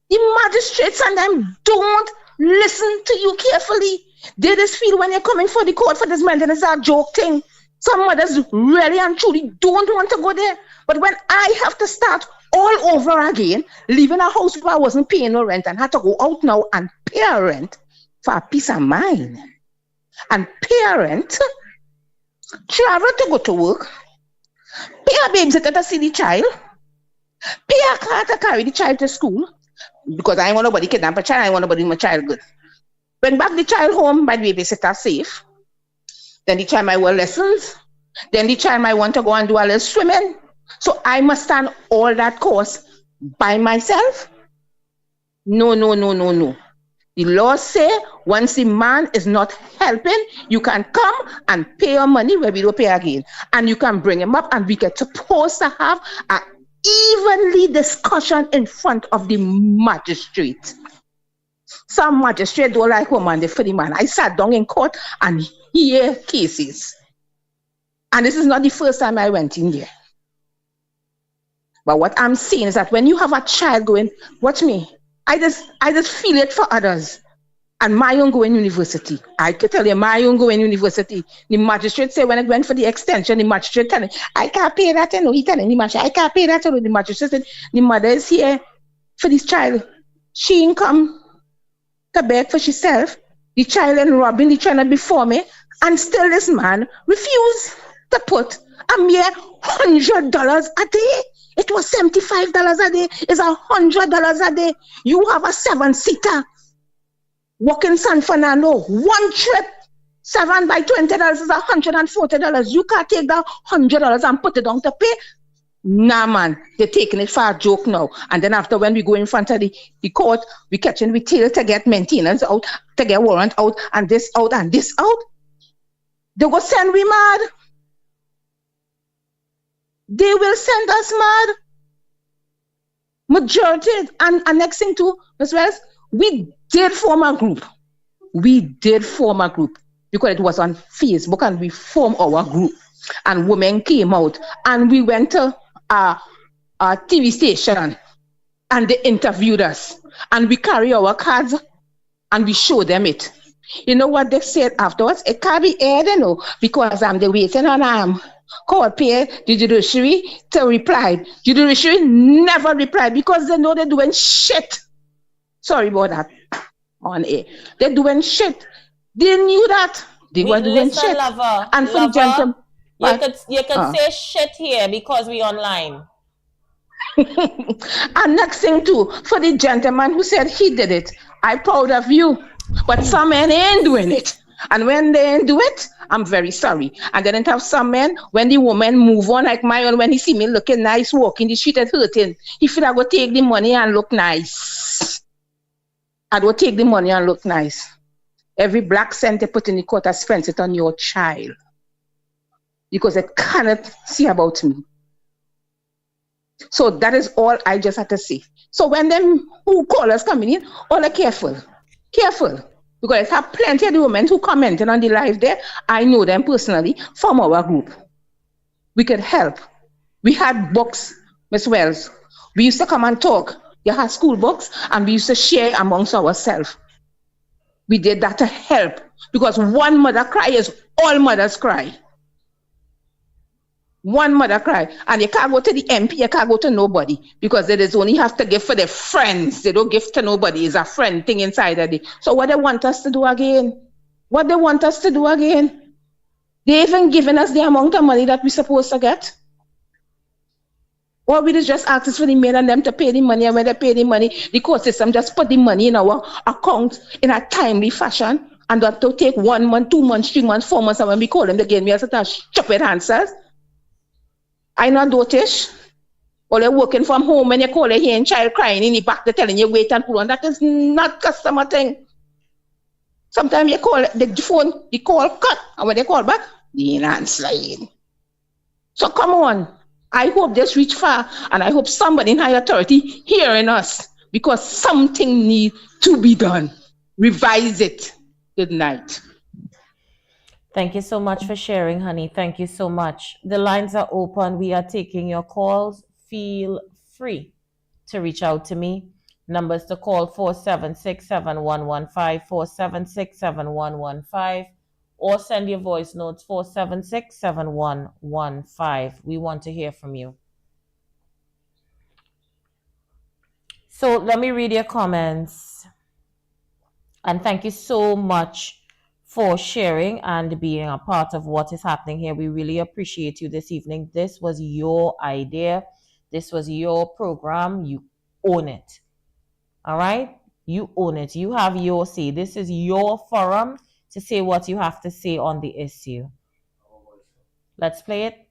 The magistrates and them don't listen to you carefully. They just feel when you're coming for the court for this maintenance, it's a joke thing. Some mothers really and truly don't want to go there. But when I have to start all over again, leaving a house where I wasn't paying no rent and had to go out now and pay a rent for a peace of mind. And pay a rent, travel to go to work, pay a babysitter to see the child, pay a car to carry the child to school, because I ain't want nobody kidnap a child, I ain't want nobody do my child good. Bring back the child home by the babysitter safe. Then the child might want lessons. Then the child might want to go and do a little swimming. So I must stand all that cost by myself? No. The law say once the man is not helping, you can come and pay your money where we don't pay again. And you can bring him up and we get supposed to have an evenly discussion in front of the magistrate. Some magistrate don't like woman, they for the man. I sat down in court and hear cases. And this is not the first time I went in there. But what I'm saying is that when you have a child going, watch me, I just feel it for others. And my own going university. I can tell you, my own going university. The magistrate say when I went for the extension, the magistrate telling, I can't pay that. No, he telling the magistrate, I can't pay that. The magistrate said, the mother is here for this child. She ain't come to beg for herself. The child and robbing the child before me. And still this man refused to put a mere $100 a day. It was $75 a day. It's $100 a day. You have a 7-seater. Walking San Fernando, one trip, 7 by $20 is $140. You can't take that $100 and put it on to pay. Nah, man, they're taking it for a joke now. And then after when we go in front of the court, we catching with tail to get maintenance out, to get warrant out, and this out and this out. They go send we mad. They will send us mad. Majority, and next thing too, Ms. Wells, we did form a group. Because it was on Facebook and we formed our group. And women came out and we went to a TV station and they interviewed us. And we carry our cards and we show them it. You know what they said afterwards? It can't be aired, you know, because they're waiting on court pay the judiciary to reply. Judiciary never replied because they know they're doing shit. Sorry about that on air. They're doing shit. They knew that. They were doing shit. Lover, and for the gentleman, you could say shit here because we online. And next thing too, for the gentleman who said he did it, I'm proud of you. But some men ain't doing it. And when they ain't do it, I'm very sorry. And then have some men, when the woman move on, like my own, when he see me looking nice, walking the street and hurting, he feel I go take the money and look nice. I go take the money and look nice. Every black cent they put in the court, I spent it on your child. Because they cannot see about me. So that is all I just had to say. So when them who call us coming in, all are careful. Careful. Because I have plenty of the women who commented on the live there. I know them personally from our group. We could help. We had books, Miss Wells. We used to come and talk. You had school books, and we used to share amongst ourselves. We did that to help. Because one mother cry is all mothers cry. One mother cry. And you can't go to the MP, you can't go to nobody. Because they just only have to give for their friends. They don't give to nobody. It's a friend thing inside of it. So what they want us to do again? What they want us to do again? They even giving us the amount of money that we're supposed to get. Or we just ask for the maid and them to pay the money, and when they pay the money, the court system just put the money in our account in a timely fashion, and that to take 1 month, 2 months, 3 months, 4 months, and when we call them again, we have such stupid answers. I not dotish. Or they're working from home when you call a here and child crying in the back, they're telling you wait and pull on. That is not customer thing. Sometimes you call the phone, the call cut, and when they call back, they ain't answering. So come on. I hope this reach far, and I hope somebody in high authority hearing us, because something needs to be done. Revise it. Good night. Thank you so much for sharing, honey. Thank you so much. The lines are open. We are taking your calls. Feel free to reach out to me. Numbers to call 476-7115, 476-7115, or send your voice notes 476-7115. We want to hear from you. So let me read your comments. And thank you so much for sharing and being a part of what is happening here. We really appreciate you this evening. This was your idea. This was your program. You own it. All right? You own it. You have your say. This is your forum to say what you have to say on the issue. Let's play it.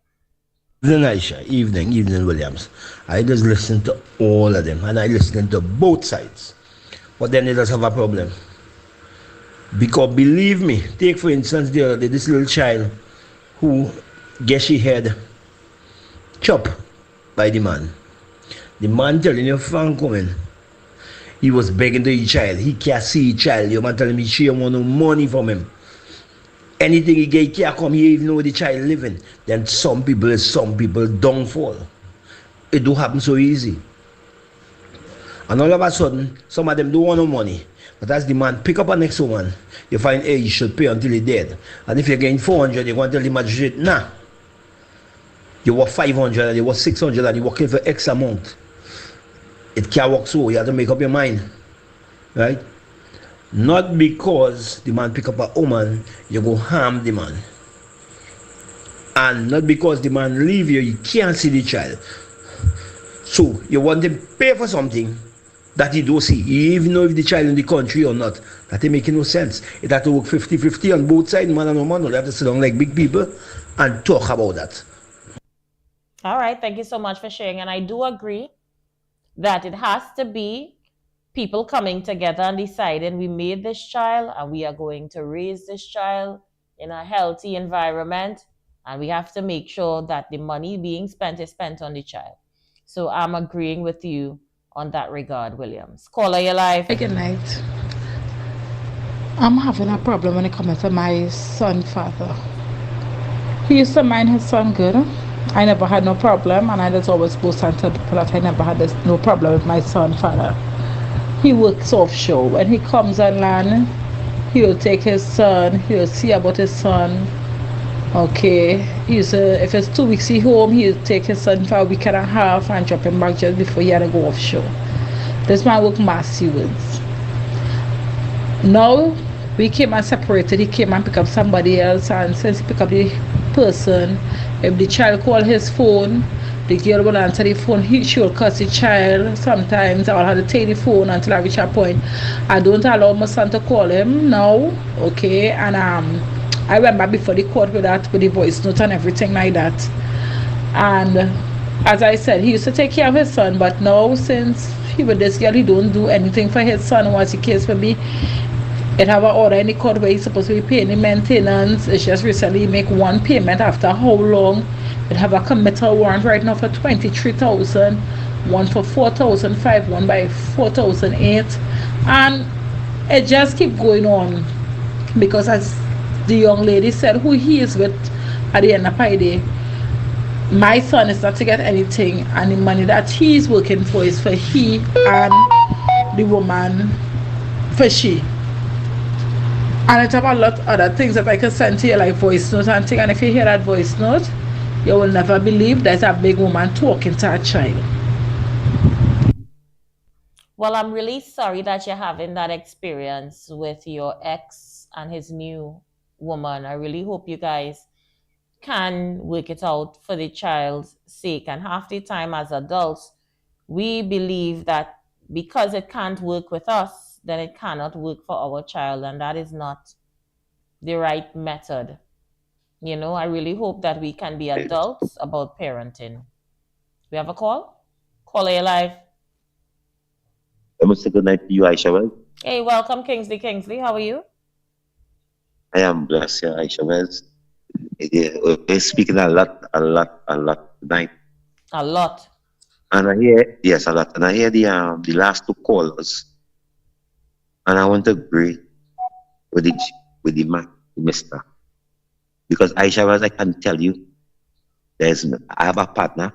Evening, Aisha. Evening, Williams. I just listened to all of them, and I listened to both sides. But then they just have a problem. Because believe me, take for instance the other day, this little child who gets she head chopped by the man. The man telling you Frank coming. He was begging to the child. He can't see the child. Your man telling me she don't want no money from him. Anything he get, he can't come here even though the child living. Then some people downfall. It do happen so easy. And all of a sudden, some of them don't want no money. But as the man pick up a next woman, you find, hey, you should pay until he's dead. And if you're getting 400, you want to tell the magistrate, nah. You work 500, and you work 600, and you working for X amount. It can't work so. You have to make up your mind. Right? Not because the man pick up a woman, you go harm the man. And not because the man leave you, you can't see the child. So you want to pay for something that you don't see, even though if the child in the country or not. That ain't making no sense. It has to work 50-50 on both sides, man and woman. You have to sit down like big people and talk about that. All right, thank you so much for sharing. And I do agree that it has to be people coming together and deciding we made this child and we are going to raise this child in a healthy environment. And we have to make sure that the money being spent is spent on the child. So I'm agreeing with you on that regard, Williams. Caller, your life. Good night. I'm having a problem when it comes to my son's father. He used to mind his son good. I never had no problem, and I just always boast and tell people that I never had no problem with my son's father. He works offshore. When he comes on land, he'll take his son, he'll see about his son. Okay, if it's 2 weeks he home, he'll take his son for a week and a half and drop him back just before he had to go offshore. This man work mass sewage. Now we came and separated. He came and picked up somebody else, and since he picked up the person, if the child call his phone, the girl will answer the phone. She will cuss the child. Sometimes I'll have to take the phone until I reach a point. I don't allow my son to call him now. Okay, and I remember before the court with the voice note and everything like that. And as I said, he used to take care of his son, but now since he with this girl, he don't do anything for his son. Once the case for me, It have an order in the court where he's supposed to be paying the maintenance. It's just recently make one payment after how long? It have a committal warrant right now for 23,000, one for 4,005, one by 4,008, and it just keep going on because as the young lady said, who he is with at the end of the day, my son is not to get anything, and the money that he's working for is for he and the woman for she. And it have a lot of other things that I can send to you, like voice note and thing. And if you hear that voice note, you will never believe there's a big woman talking to a child. Well, I'm really sorry that you're having that experience with your ex and his new woman. I really hope you guys can work it out for the child's sake. And half the time as adults, we believe that because it can't work with us, then it cannot work for our child, and that is not the right method. You know, I really hope that we can be adults about parenting. We have a call? Caller, you live. I must say good night to you, Aisha. Hey, welcome, Kingsley. Kingsley, how are you? I am blessed, yeah, Aisha. We're speaking a lot tonight. A lot. And I hear, yes, a lot. And I hear the last two callers. And I want to agree with the man, the mister. Because Aisha, I can tell you, I have a partner,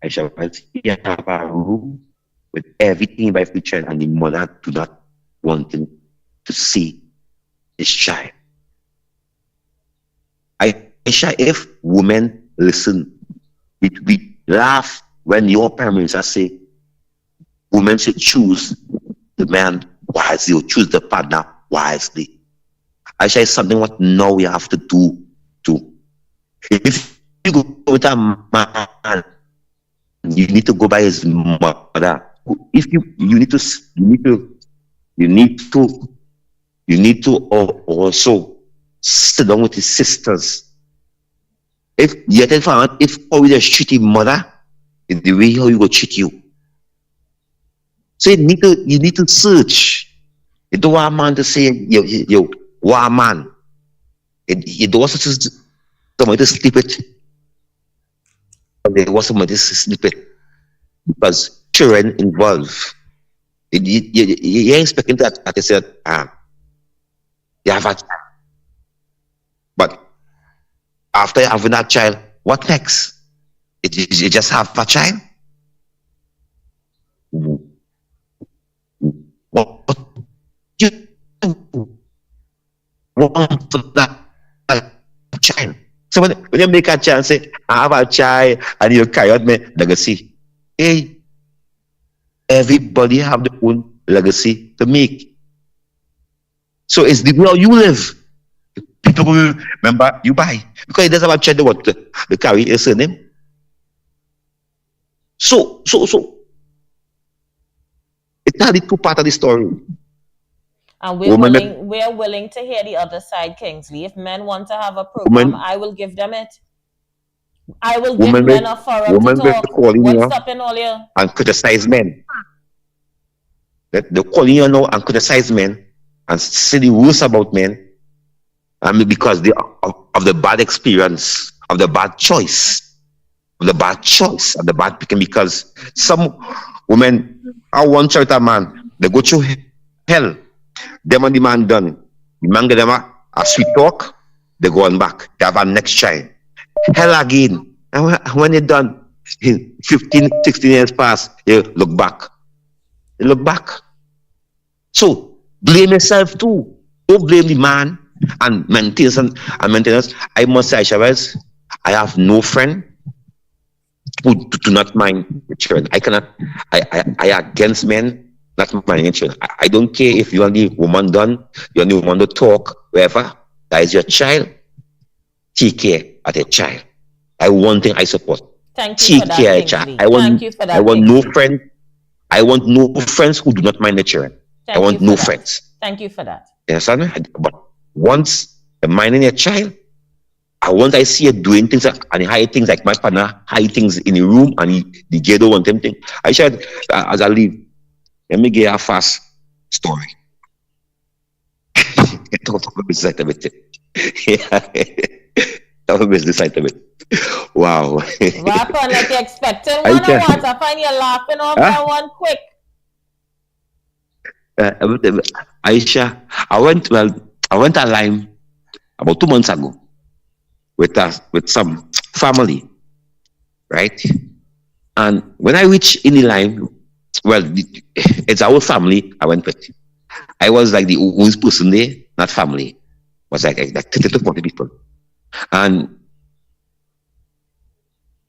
Aisha, he have a room with everything by the child, and the mother do not want him to see his child. Aisha, if women listen, we laugh when your parents say women should choose the man wisely or choose the partner wisely. Aisha, is something what now we have to do too. If you go with a man, you need to go by his mother. If you need to also sit down with his sisters. If you found if always a shitty mother, it's the way how you go cheat you. So you need to search. You don't want a man to say yo what a man. You don't want somebody to sleep it. They want somebody to sleep it because children involved. You're expecting that they said you have a child. But after having that child, what next? You just have a child? What you want for that child? So when you make a child say, I have a child and you carry out my legacy. Hey, everybody have their own legacy to make. So it's the way how you live. People will remember you buy. Because it doesn't have a child what the carry a surname. So it's not the two part of the story. And we're willing to hear the other side, Kingsley. If men want to have a program, I will give them it. I will give men a forum to talk. What's stopping all you? And criticize men. They're calling you now and criticize men and say the worst about men. Because of the bad experience, of the bad choice, of the bad picking. Because some women are one child a man, they go through hell. Them and the man done. The man get them a sweet talk, they go on back. They have a next child. Hell again. And when they're done, 15, 16 years pass, you look back. You look back. So blame yourself too. Don't blame the man. And maintenance. I must say, Chavez, I have no friend who do not mind the children. I against men not minding children. I don't care if you are the woman done, you are the woman to talk, wherever. That is your child. Take care of your child. I one thing I support. Thank you for that, care child. I want no friend. I want no friends who do not mind the children. I want no friends. Thank you for that. You understand? But once you're minding your child, I see you doing things and hide things like my partner hide things in the room and the girl don't want them thing. I said, as I leave, let me give you a fast story. Talk about business side of it. Yeah. Talk about business side of it. Wow. What happened? Like you expecting one or what? I find you laughing over that one quick. Aisha, I went a line about 2 months ago with some family, right? And when I reached in the line, well, it's our family I went with. I was like the only person there, not family. It was like 30 to 40 people. And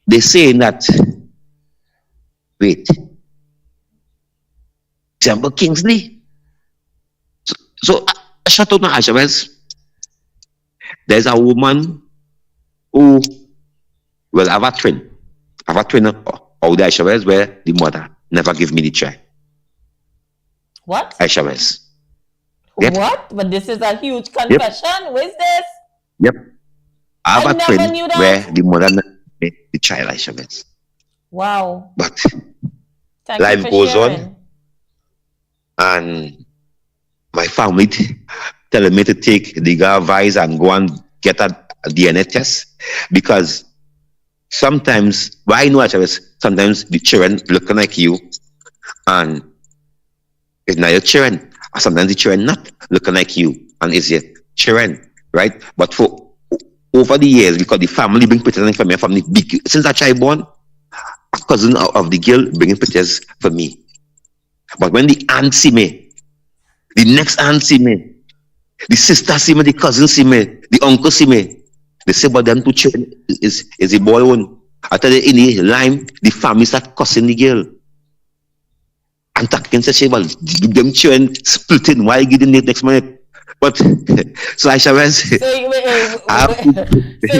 they saying that, wait, December Kingsley. So I shut out my eyes. There's a woman who will have a twin. Have a twin out there, Aisha, where the mother never give me the try. What? Aisha. Yep. What? But this is a huge confession. Yep. Who is this? Yep. I have a twin where the mother never give me the child, Aisha. Wow. But life goes on. And my family telling me to take legal advice and go and get a DNA test, because sometimes, well, I know actually, sometimes the children looking like you, and it's not your children. And sometimes the children not looking like you, and it's your children, right? But for over the years, because the family bring pictures for me, family big since that child born, a cousin of the girl bringing pictures for me. But when the aunt see me, the next aunt see me, the sister see me, the cousin see me, the uncle see me, they say, but them two children is a boy one. After the in the line, the family start cussing the girl. And talking to say, well, them children splitting, why getting the next minute? But so I shall say, so you're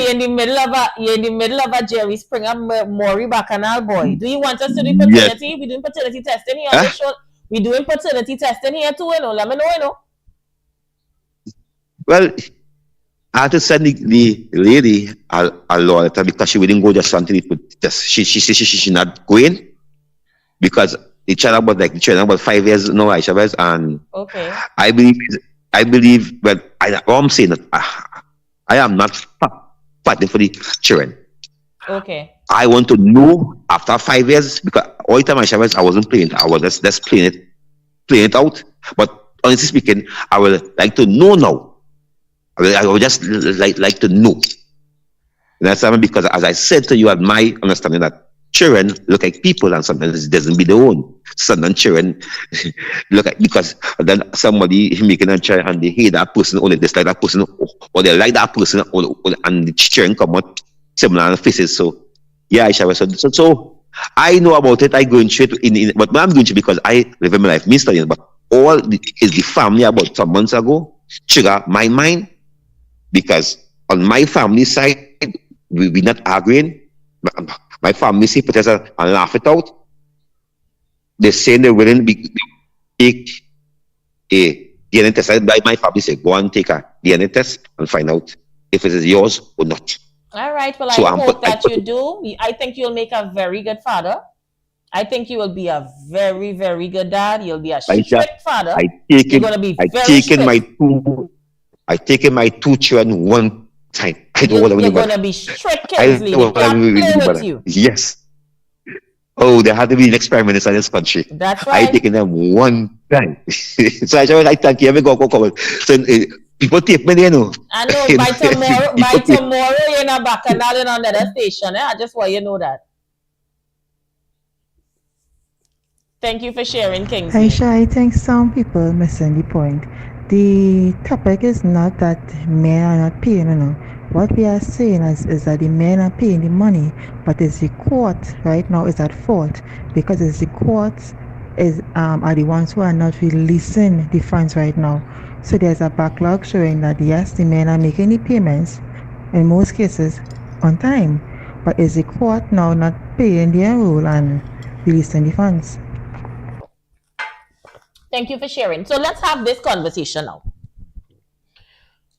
in the middle of a Jerry Springer Maury Bacchanal boy. Do you want us to do paternity? Yes. We're doing paternity testing here on the show. We're doing paternity testing here too, you know. Let me know, you know. Well, I had to send the lady a letter because she wouldn't go just something. She not going because the child about 5 years now, Aisha, and okay. I believe, well, I'm saying that I am not fighting for the children. Okay. I want to know after 5 years, because all the time I wasn't playing. I was just playing it out. But honestly speaking, I would like to know now. I would just like to know. And that's because, as I said to you, at my understanding that children look like people, and sometimes it doesn't be their own. Sometimes children look like, because then somebody making a child and they hate that person, or they dislike that person, or they like that person, and the children come out similar faces. So yeah, so I know about it. I going through it but I'm going through because I live in my life, me studying. But is the family about some months ago trigger my mind, because on my family side we not arguing. My family see put us and laugh it out. They say they wouldn't take a DNA test. My family say go and take a DNA test and find out if it is yours or not. All right. Well, I hope that you do. I think you'll make a very good father. I think you will be a very, very good dad. You'll be a strict father. You're going to be very strict. I taken my two children one time. You're going to be strict, Kingsley. They can't play with you. Yes. Oh, there had to be an experiment in this country. That's right. I taken them one time. So I thank you. So people take me, you know. I know. By tomorrow, you're not back and not in another station. I just want you to know that. Thank you for sharing, Kingsley. Aisha, I think some people missing the point. The topic is not that men are not paying, you know. What we are saying is that the men are paying the money, but it's the court right now is at fault, because it's the courts are the ones who are not releasing the funds right now. So there's a backlog showing that yes, the men are making the payments in most cases on time, but is the court now not paying their role and releasing the funds? Thank you for sharing. So let's have this conversation now.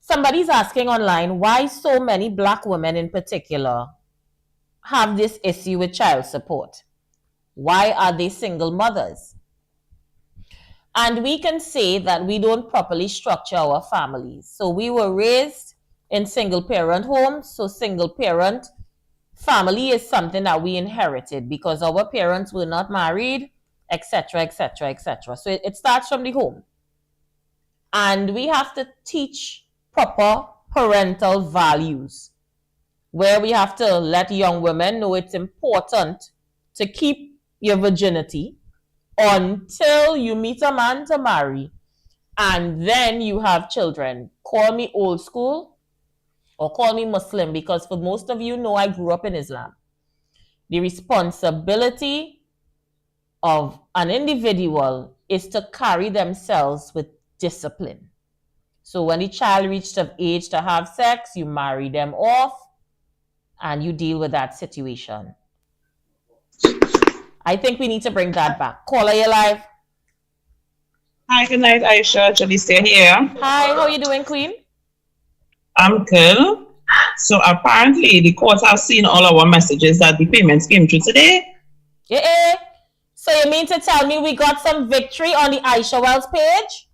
Somebody's asking online why so many Black women in particular have this issue with child support. Why are they single mothers? And we can say that we don't properly structure our families. So we were raised in single parent homes. So single parent family is something that we inherited because our parents were not married, etc., etc., etc. So it starts from the home. And we have to teach proper parental values, where we have to let young women know it's important to keep your virginity until you meet a man to marry, and then you have children. Call me old school or call me Muslim, because for most of you know I grew up in Islam. The responsibility of an individual is to carry themselves with discipline. So when the child reaches of age to have sex, you marry them off and you deal with that situation. I think we need to bring that back. Caller, you live? Hi, good night, Aisha. Jalistia here. Hi, how are you doing, Queen? I'm good. So apparently the court has seen all our messages that the payments came through today. Yeah. So you mean to tell me we got some victory on the Aisha Wells page?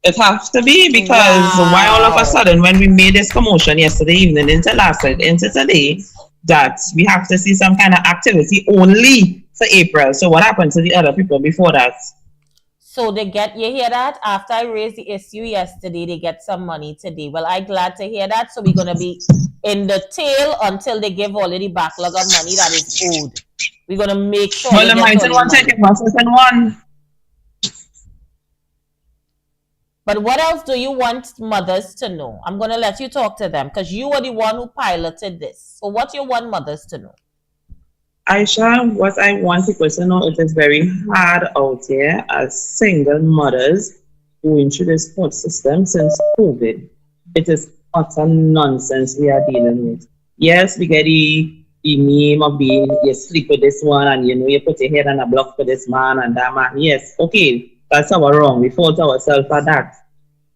It has to be, because why all of a sudden when we made this commotion yesterday evening into last night into today that we have to see some kind of activity only for April. So what happened to the other people before that? So they get, you hear that? After I raised the issue yesterday, they get some money today. Well, I'm glad to hear that. So we're going to be in the tail until they give all of the backlog of money that is owed. We're going to make sure. Well, the might one take one. But what else do you want mothers to know? I'm going to let you talk to them because you are the one who piloted this. So what do you want mothers to know? Aisha, what I want people to know, it is very hard out here as single mothers going through this court system since COVID. It is utter nonsense we are dealing with. Yes, we get the meme of being, you sleep with this one and you know you put your head on a block for this man and that man. Yes, okay, that's our wrong. We fault ourselves for that.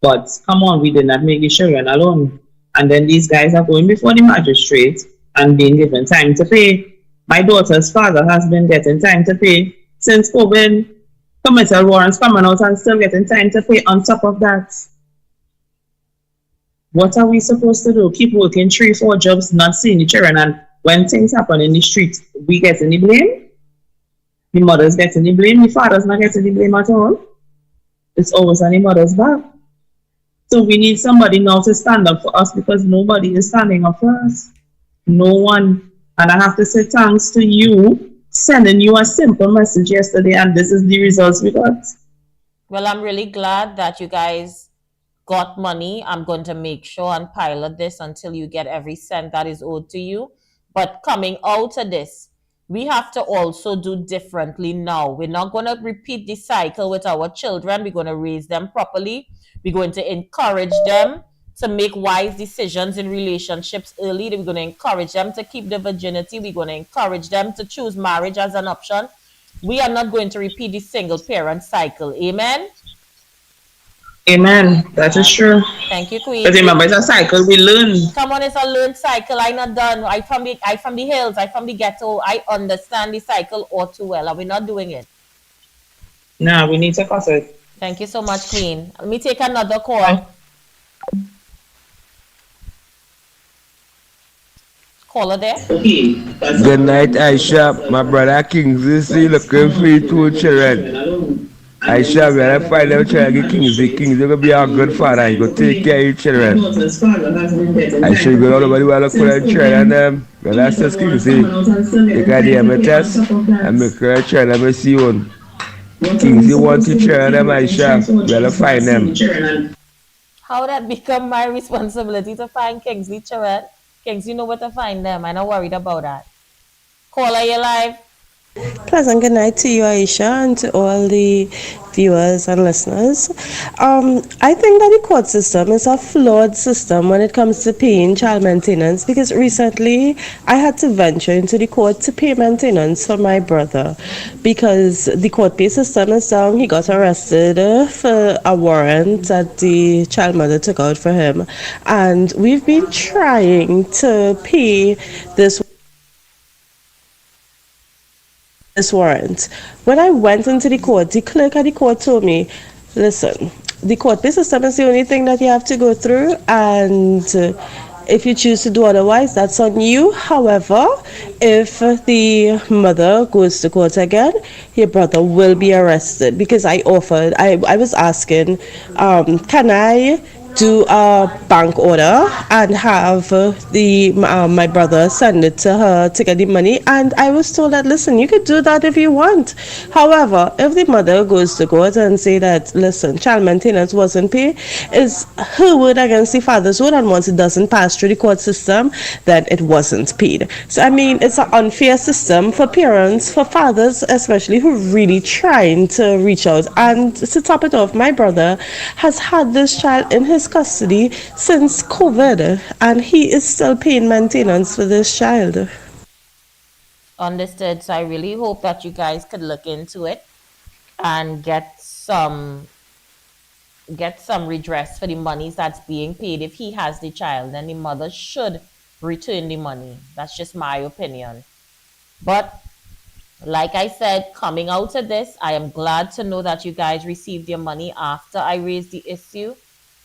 But come on, we did not make the children alone. And then these guys are going before the magistrate and being given time to pay. My daughter's father has been getting time to pay since COVID. Committal warrants coming out and still getting time to pay on top of that. What are we supposed to do? Keep working 3-4 jobs, not seeing the children, and when things happen in the street, we get any blame? The mothers get any blame? The fathers not getting the blame at all? It's always on the mother's back. So we need somebody now to stand up for us because nobody is standing up for us. No one. And I have to say thanks to you sending you a simple message yesterday, and this is the results we got. Well, I'm really glad that you guys got money. I'm going to make sure and pilot this until you get every cent that is owed to you. But coming out of this, we have to also do differently now. We're not going to repeat the cycle with our children. We're going to raise them properly. We're going to encourage them to make wise decisions in relationships early. We're going to encourage them to keep the virginity. We're going to encourage them to choose marriage as an option. We are not going to repeat the single parent cycle. Amen? Amen. That is true. Thank you, Queen. But remember, it's a cycle we learn. Come on, it's a learned cycle. I'm not done. I from the hills. I from the ghetto. I understand the cycle all too well. And we're not doing it. No, we need to cut it. Thank you so much, Queen. Let me take another call. Caller there. Good night, Aisha. My brother Kingsley looking for you 2 children. Aisha, when I find out child Kingsley will be a good father. He will take care of your children. Aisha, you go all over the world look for your children. When I say Kingsley, take a DNA test and make her children and see one. Kingsley want to children them, Aisha. We'll find them. How that become my responsibility to find Kingsley children? Kings, you know where to find them. I'm not worried about that. Caller, you live? Pleasant good night to you, Aisha, and to all the viewers and listeners. I think that the court system is a flawed system when it comes to paying child maintenance, because recently I had to venture into the court to pay maintenance for my brother because the court pay system is down. He got arrested for a warrant that the child mother took out for him, and we've been trying to pay this this warrant. When I went into the court, the clerk at the court told me, listen, the court-based system is the only thing that you have to go through, and if you choose to do otherwise, that's on you. However, if the mother goes to court again, your brother will be arrested, because I was asking, can I do a bank order and have my brother send it to her to get the money, and I was told that, listen, you could do that if you want. However, if the mother goes to court and say that, listen, child maintenance wasn't paid, is her word against the father's word, and once it doesn't pass through the court system, then it wasn't paid. So I mean, it's an unfair system for parents, for fathers especially, who really trying to reach out. And to top it off, my brother has had this child in his custody since COVID, and he is still paying maintenance for this child. Understood. So I really hope that you guys could look into it and get some redress for the monies that's being paid. If he has the child, then the mother should return the money. That's just my opinion. But like I said, coming out of this, I am glad to know that you guys received your money after I raised the issue.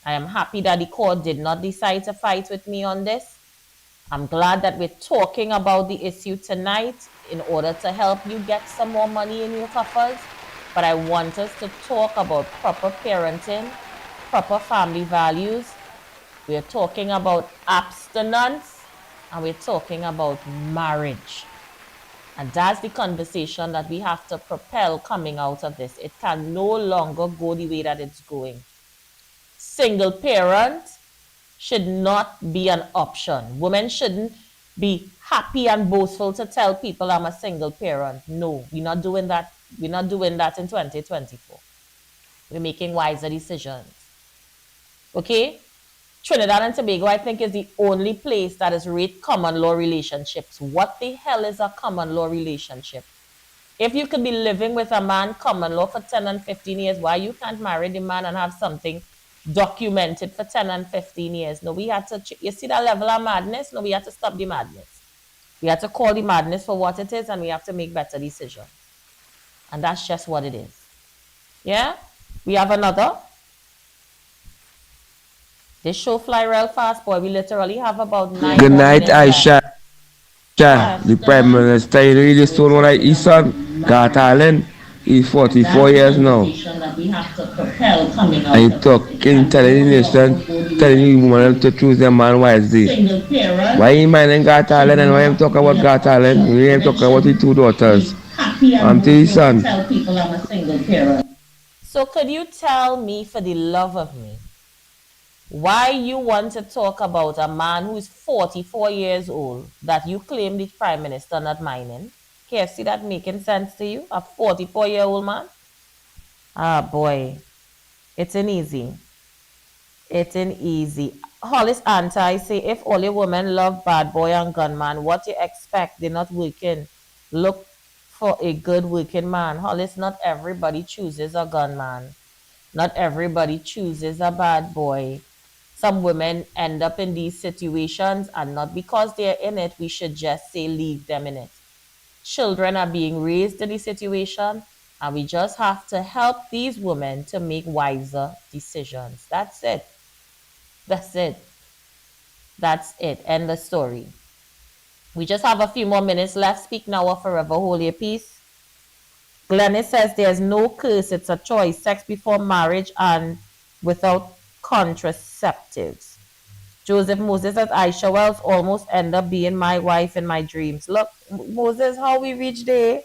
I am happy that the court did not decide to fight with me on this. I'm glad that we're talking about the issue tonight in order to help you get some more money in your coffers. But I want us to talk about proper parenting, proper family values. We're talking about abstinence, and we're talking about marriage. And that's the conversation that we have to propel coming out of this. It can no longer go the way that it's going. Single parent should not be an option. Women shouldn't be happy and boastful to tell people I'm a single parent. No, we're not doing that. We're not doing that in 2024. We're making wiser decisions. Okay? Trinidad and Tobago, I think, is the only place that is rate common law relationships. What the hell is a common law relationship? If you could be living with a man common law for 10 and 15 years, why you can't marry the man and have something documented for 10 and 15 years? No, we had to, you see that level of madness? No, we had to stop the madness. We had to call the madness for what it is, and we have to make better decisions. And that's just what it is. Yeah? We have another. This show fly real fast, boy. We literally have about 9 Good more night, minutes left. Aisha. The Prime Minister, you know, he just told one of his son, Gat Allen, he's 44 years now. And he talking, telling the nation, telling the woman to choose their man wisely. Why he minding Gat Allen, and why him talk about Gat Allen? Why him talking about his 2 daughters? I'm to his son. So could you tell me, for the love of me, why you want to talk about a man who is 44 years old that you claim the Prime Minister not minding? Can you see that making sense to you? A 44-year-old man? Ah, boy. It's an easy. It's an easy. Hollis Anti say, if all your women love bad boy and gunman, what you expect? They're not working. Look for a good working man. Hollis, not everybody chooses a gunman. Not everybody chooses a bad boy. Some women end up in these situations, and not because they're in it, we should just say leave them in it. Children are being raised in the situation, and we just have to help these women to make wiser decisions. That's it. That's it. That's it. End the story. We just have a few more minutes left. Speak now or forever hold your peace. Glennis says there's no curse, it's a choice. Sex before marriage and without contraceptives. Joseph Moses says Aisha Wells almost end up being my wife in my dreams. Look, Moses, how we reach there?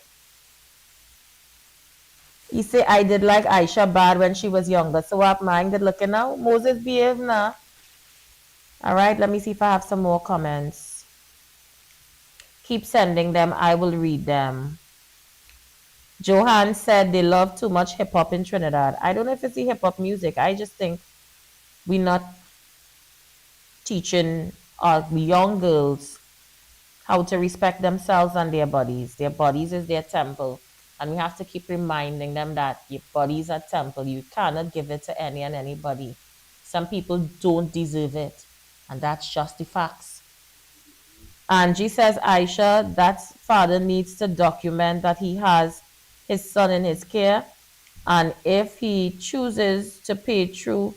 He say I did like Aisha bad when she was younger. So what mind did looking now? Moses behave now. Alright, let me see if I have some more comments. Keep sending them, I will read them. Johan said they love too much hip-hop in Trinidad. I don't know if it's the hip-hop music. I just think we're not teaching our young girls how to respect themselves and their bodies. Their bodies is their temple. And we have to keep reminding them that your body is a temple. You cannot give it to any and anybody. Some people don't deserve it. And that's just the facts. Angie says, Aisha, that father needs to document that he has his son in his care, and if he chooses to pay through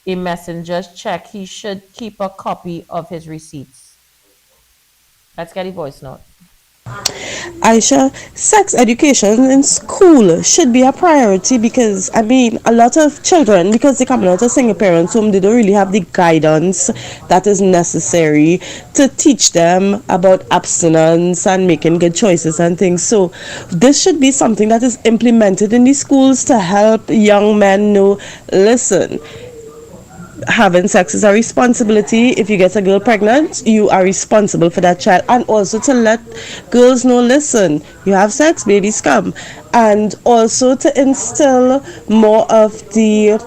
a messenger's check, he should keep a copy of his receipts. Let's get a voice note. Aisha, sex education in school should be a priority because, I mean, a lot of children, because they come out of single parents home, they don't really have the guidance that is necessary to teach them about abstinence and making good choices and things. So this should be something that is implemented in the schools to help young men know, listen, having sex is a responsibility. If you get a girl pregnant, you are responsible for that child. And also to let girls know, listen, you have sex, babies come. And also to instill more of the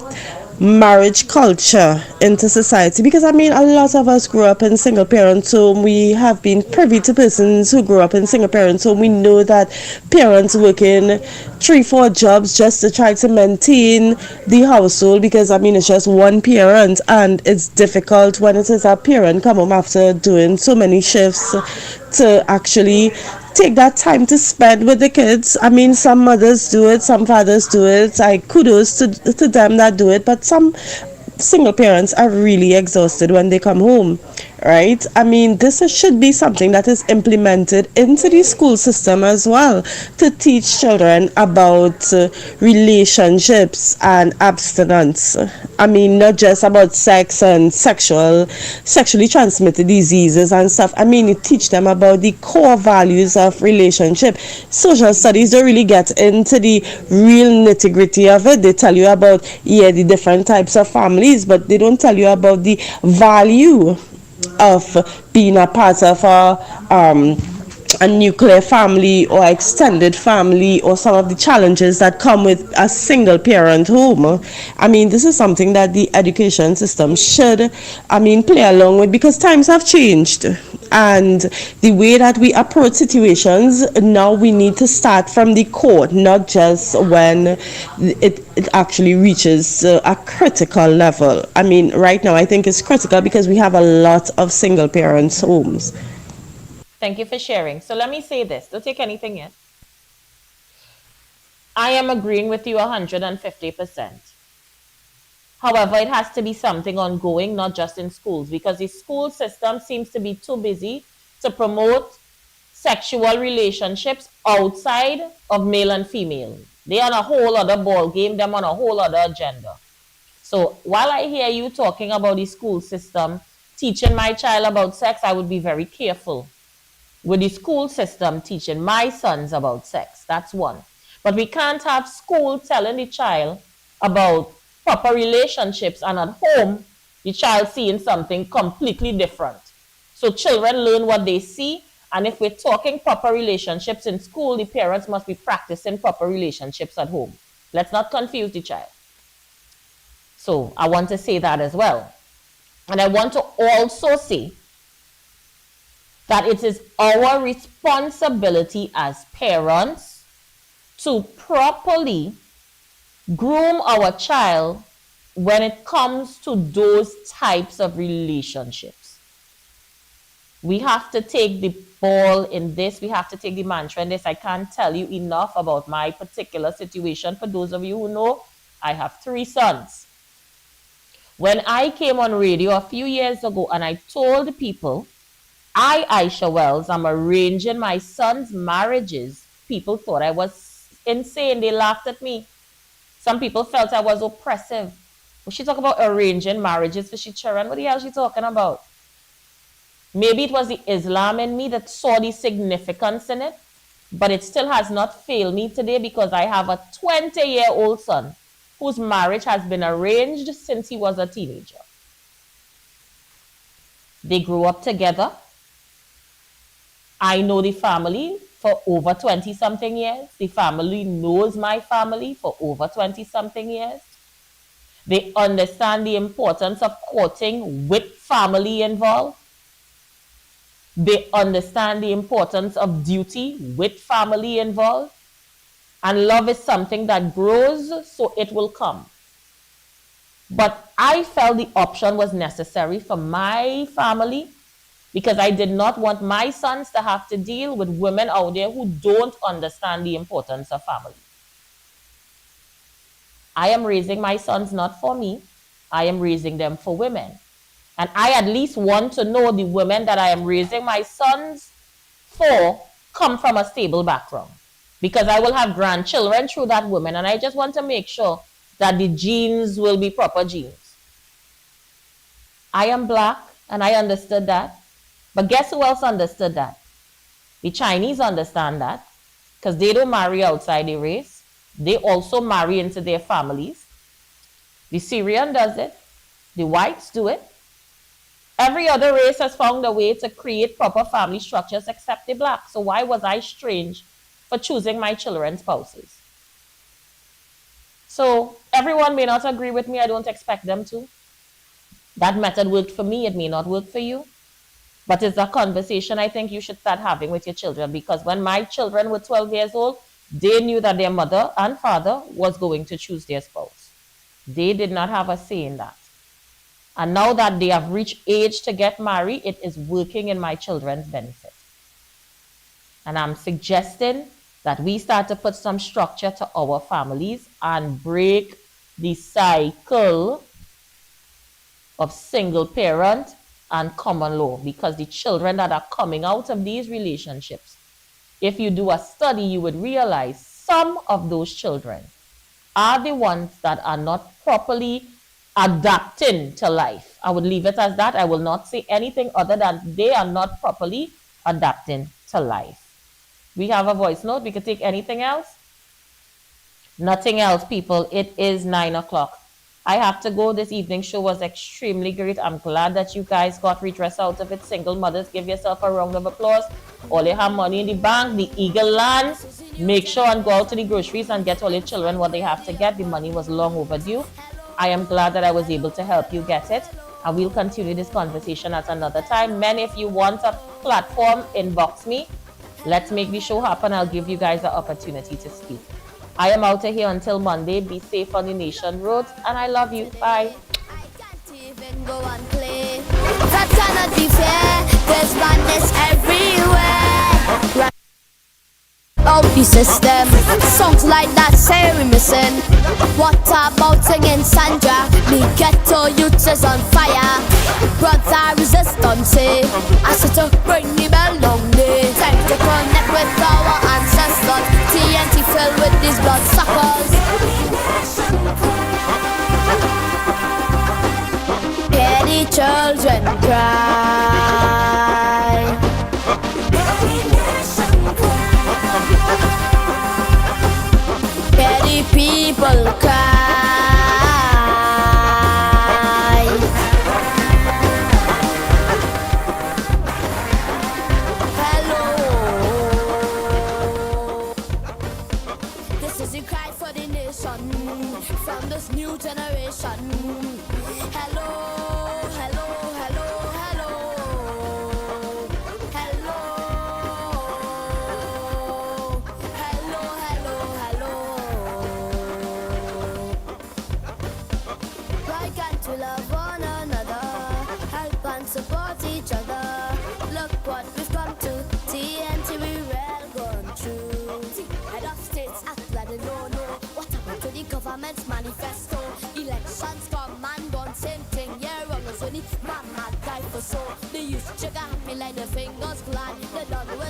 marriage culture into society, because I mean a lot of us grew up in single parents home. We have been privy to persons who grew up in single parents home. We know that parents working 3-4 jobs just to try to maintain the household, because I mean it's just one parent and it's difficult when it is a parent come home after doing so many shifts to actually take that time to spend with the kids. I mean, some mothers do it, some fathers do it. I kudos to them that do it, but some single parents are really exhausted when they come home, right? I mean, this should be something that is implemented into the school system as well, to teach children about relationships and abstinence. I mean, not just about sex and sexually transmitted diseases and stuff. I mean, it teach them about the core values of relationship. Social studies don't really get into the real nitty-gritty of it. They tell you about, yeah, the different types of families, but they don't tell you about the value of being a part of a nuclear family or extended family, or some of the challenges that come with a single parent home. I mean, this is something that the education system should, I mean, play along with, because times have changed. And the way that we approach situations, now we need to start from the core, not just when it actually reaches a critical level. I mean, right now I think it's critical because we have a lot of single parents homes. Thank you for sharing. So let me say this. Don't take anything yet. I am agreeing with you 150%. However, it has to be something ongoing, not just in schools, because the school system seems to be too busy to promote sexual relationships outside of male and female. They're on a whole other ball game, them on a whole other agenda. So while I hear you talking about the school system teaching my child about sex, I would be very careful with the school system teaching my sons about sex. That's one. But we can't have school telling the child about proper relationships, and at home the child seeing something completely different. So children learn what they see, and if we're talking proper relationships in school, the parents must be practicing proper relationships at home. Let's not confuse the child. So I want to say that as well. And I want to also say that it is our responsibility as parents to properly groom our child when it comes to those types of relationships. We have to take the ball in this. We have to take the mantra in this. I can't tell you enough about my particular situation. For those of you who know, I have 3 sons. When I came on radio a few years ago and I told people, Aisha Wells, I'm arranging my son's marriages, people thought I was insane. They laughed at me. Some people felt I was oppressive. When she talk about arranging marriages for she children, what the hell is she talking about? Maybe it was the Islam in me that saw the significance in it, but it still has not failed me today, because I have a 20-year-old son whose marriage has been arranged since he was a teenager. They grew up together. I know the family for over 20-something years. The family knows my family for over 20-something years. They understand the importance of courting with family involved. They understand the importance of duty with family involved. And love is something that grows, so it will come. But I felt the option was necessary for my family because I did not want my sons to have to deal with women out there who don't understand the importance of family. I am raising my sons not for me. I am raising them for women. And I at least want to know the women that I am raising my sons for come from a stable background, because I will have grandchildren through that woman, and I just want to make sure that the genes will be proper genes. I am black, and I understood that. But guess who else understood that? The Chinese understand that, because they don't marry outside their race. They also marry into their families. The Syrian does it. The whites do it. Every other race has found a way to create proper family structures except the black. So why was I strange for choosing my children's spouses? So everyone may not agree with me. I don't expect them to. That method worked for me. It may not work for you. But it's a conversation I think you should start having with your children, because when my children were 12 years old, they knew that their mother and father was going to choose their spouse. They did not have a say in that. And now that they have reached age to get married, it is working in my children's benefit. And I'm suggesting that we start to put some structure to our families and break the cycle of single parent and common law, because the children that are coming out of these relationships, if you do a study, you would realize some of those children are the ones that are not properly adapting to life. I would leave it as that. I will not say anything other than they are not properly adapting to life. We have a voice note. We could take anything else. Nothing else, people. It is 9 o'clock. I have to go. This evening show was extremely great. I'm glad that you guys got redress out of it. Single mothers, give yourself a round of applause. All you have money in the bank, the Eagle lands. Make sure and go out to the groceries and get all your children what they have to get. The money was long overdue. I am glad that I was able to help you get it. And we'll continue this conversation at another time. Men, if you want a platform, inbox me. Let's make the show happen. I'll give you guys the opportunity to speak. I am out of here until Monday. Be safe on the nation roads, and I love you. Bye. That cannot be fair. There's madness everywhere. Out the system, songs like that say we missing. What about singing Sandra? The ghetto youth is on fire. Brother resistance, I said to bring me along day. Time to connect with our ancestors. TNT filled with these blood suckers. Hear the children cry. Hear the people cry. Hello. This is the cry for the nation from this new generation. Hello, hello, hello, hello. Hello. Hello, hello, hello. Why can't we love one another? Help and support each other. Look what we've come to. TNT, we well gone through. Head of states act like they don't know what happened to the government's manifesto. Elections come and gone, same thing. Yeah, wrong as only mama die for so. They used sugar happy like the fingers glide. They done with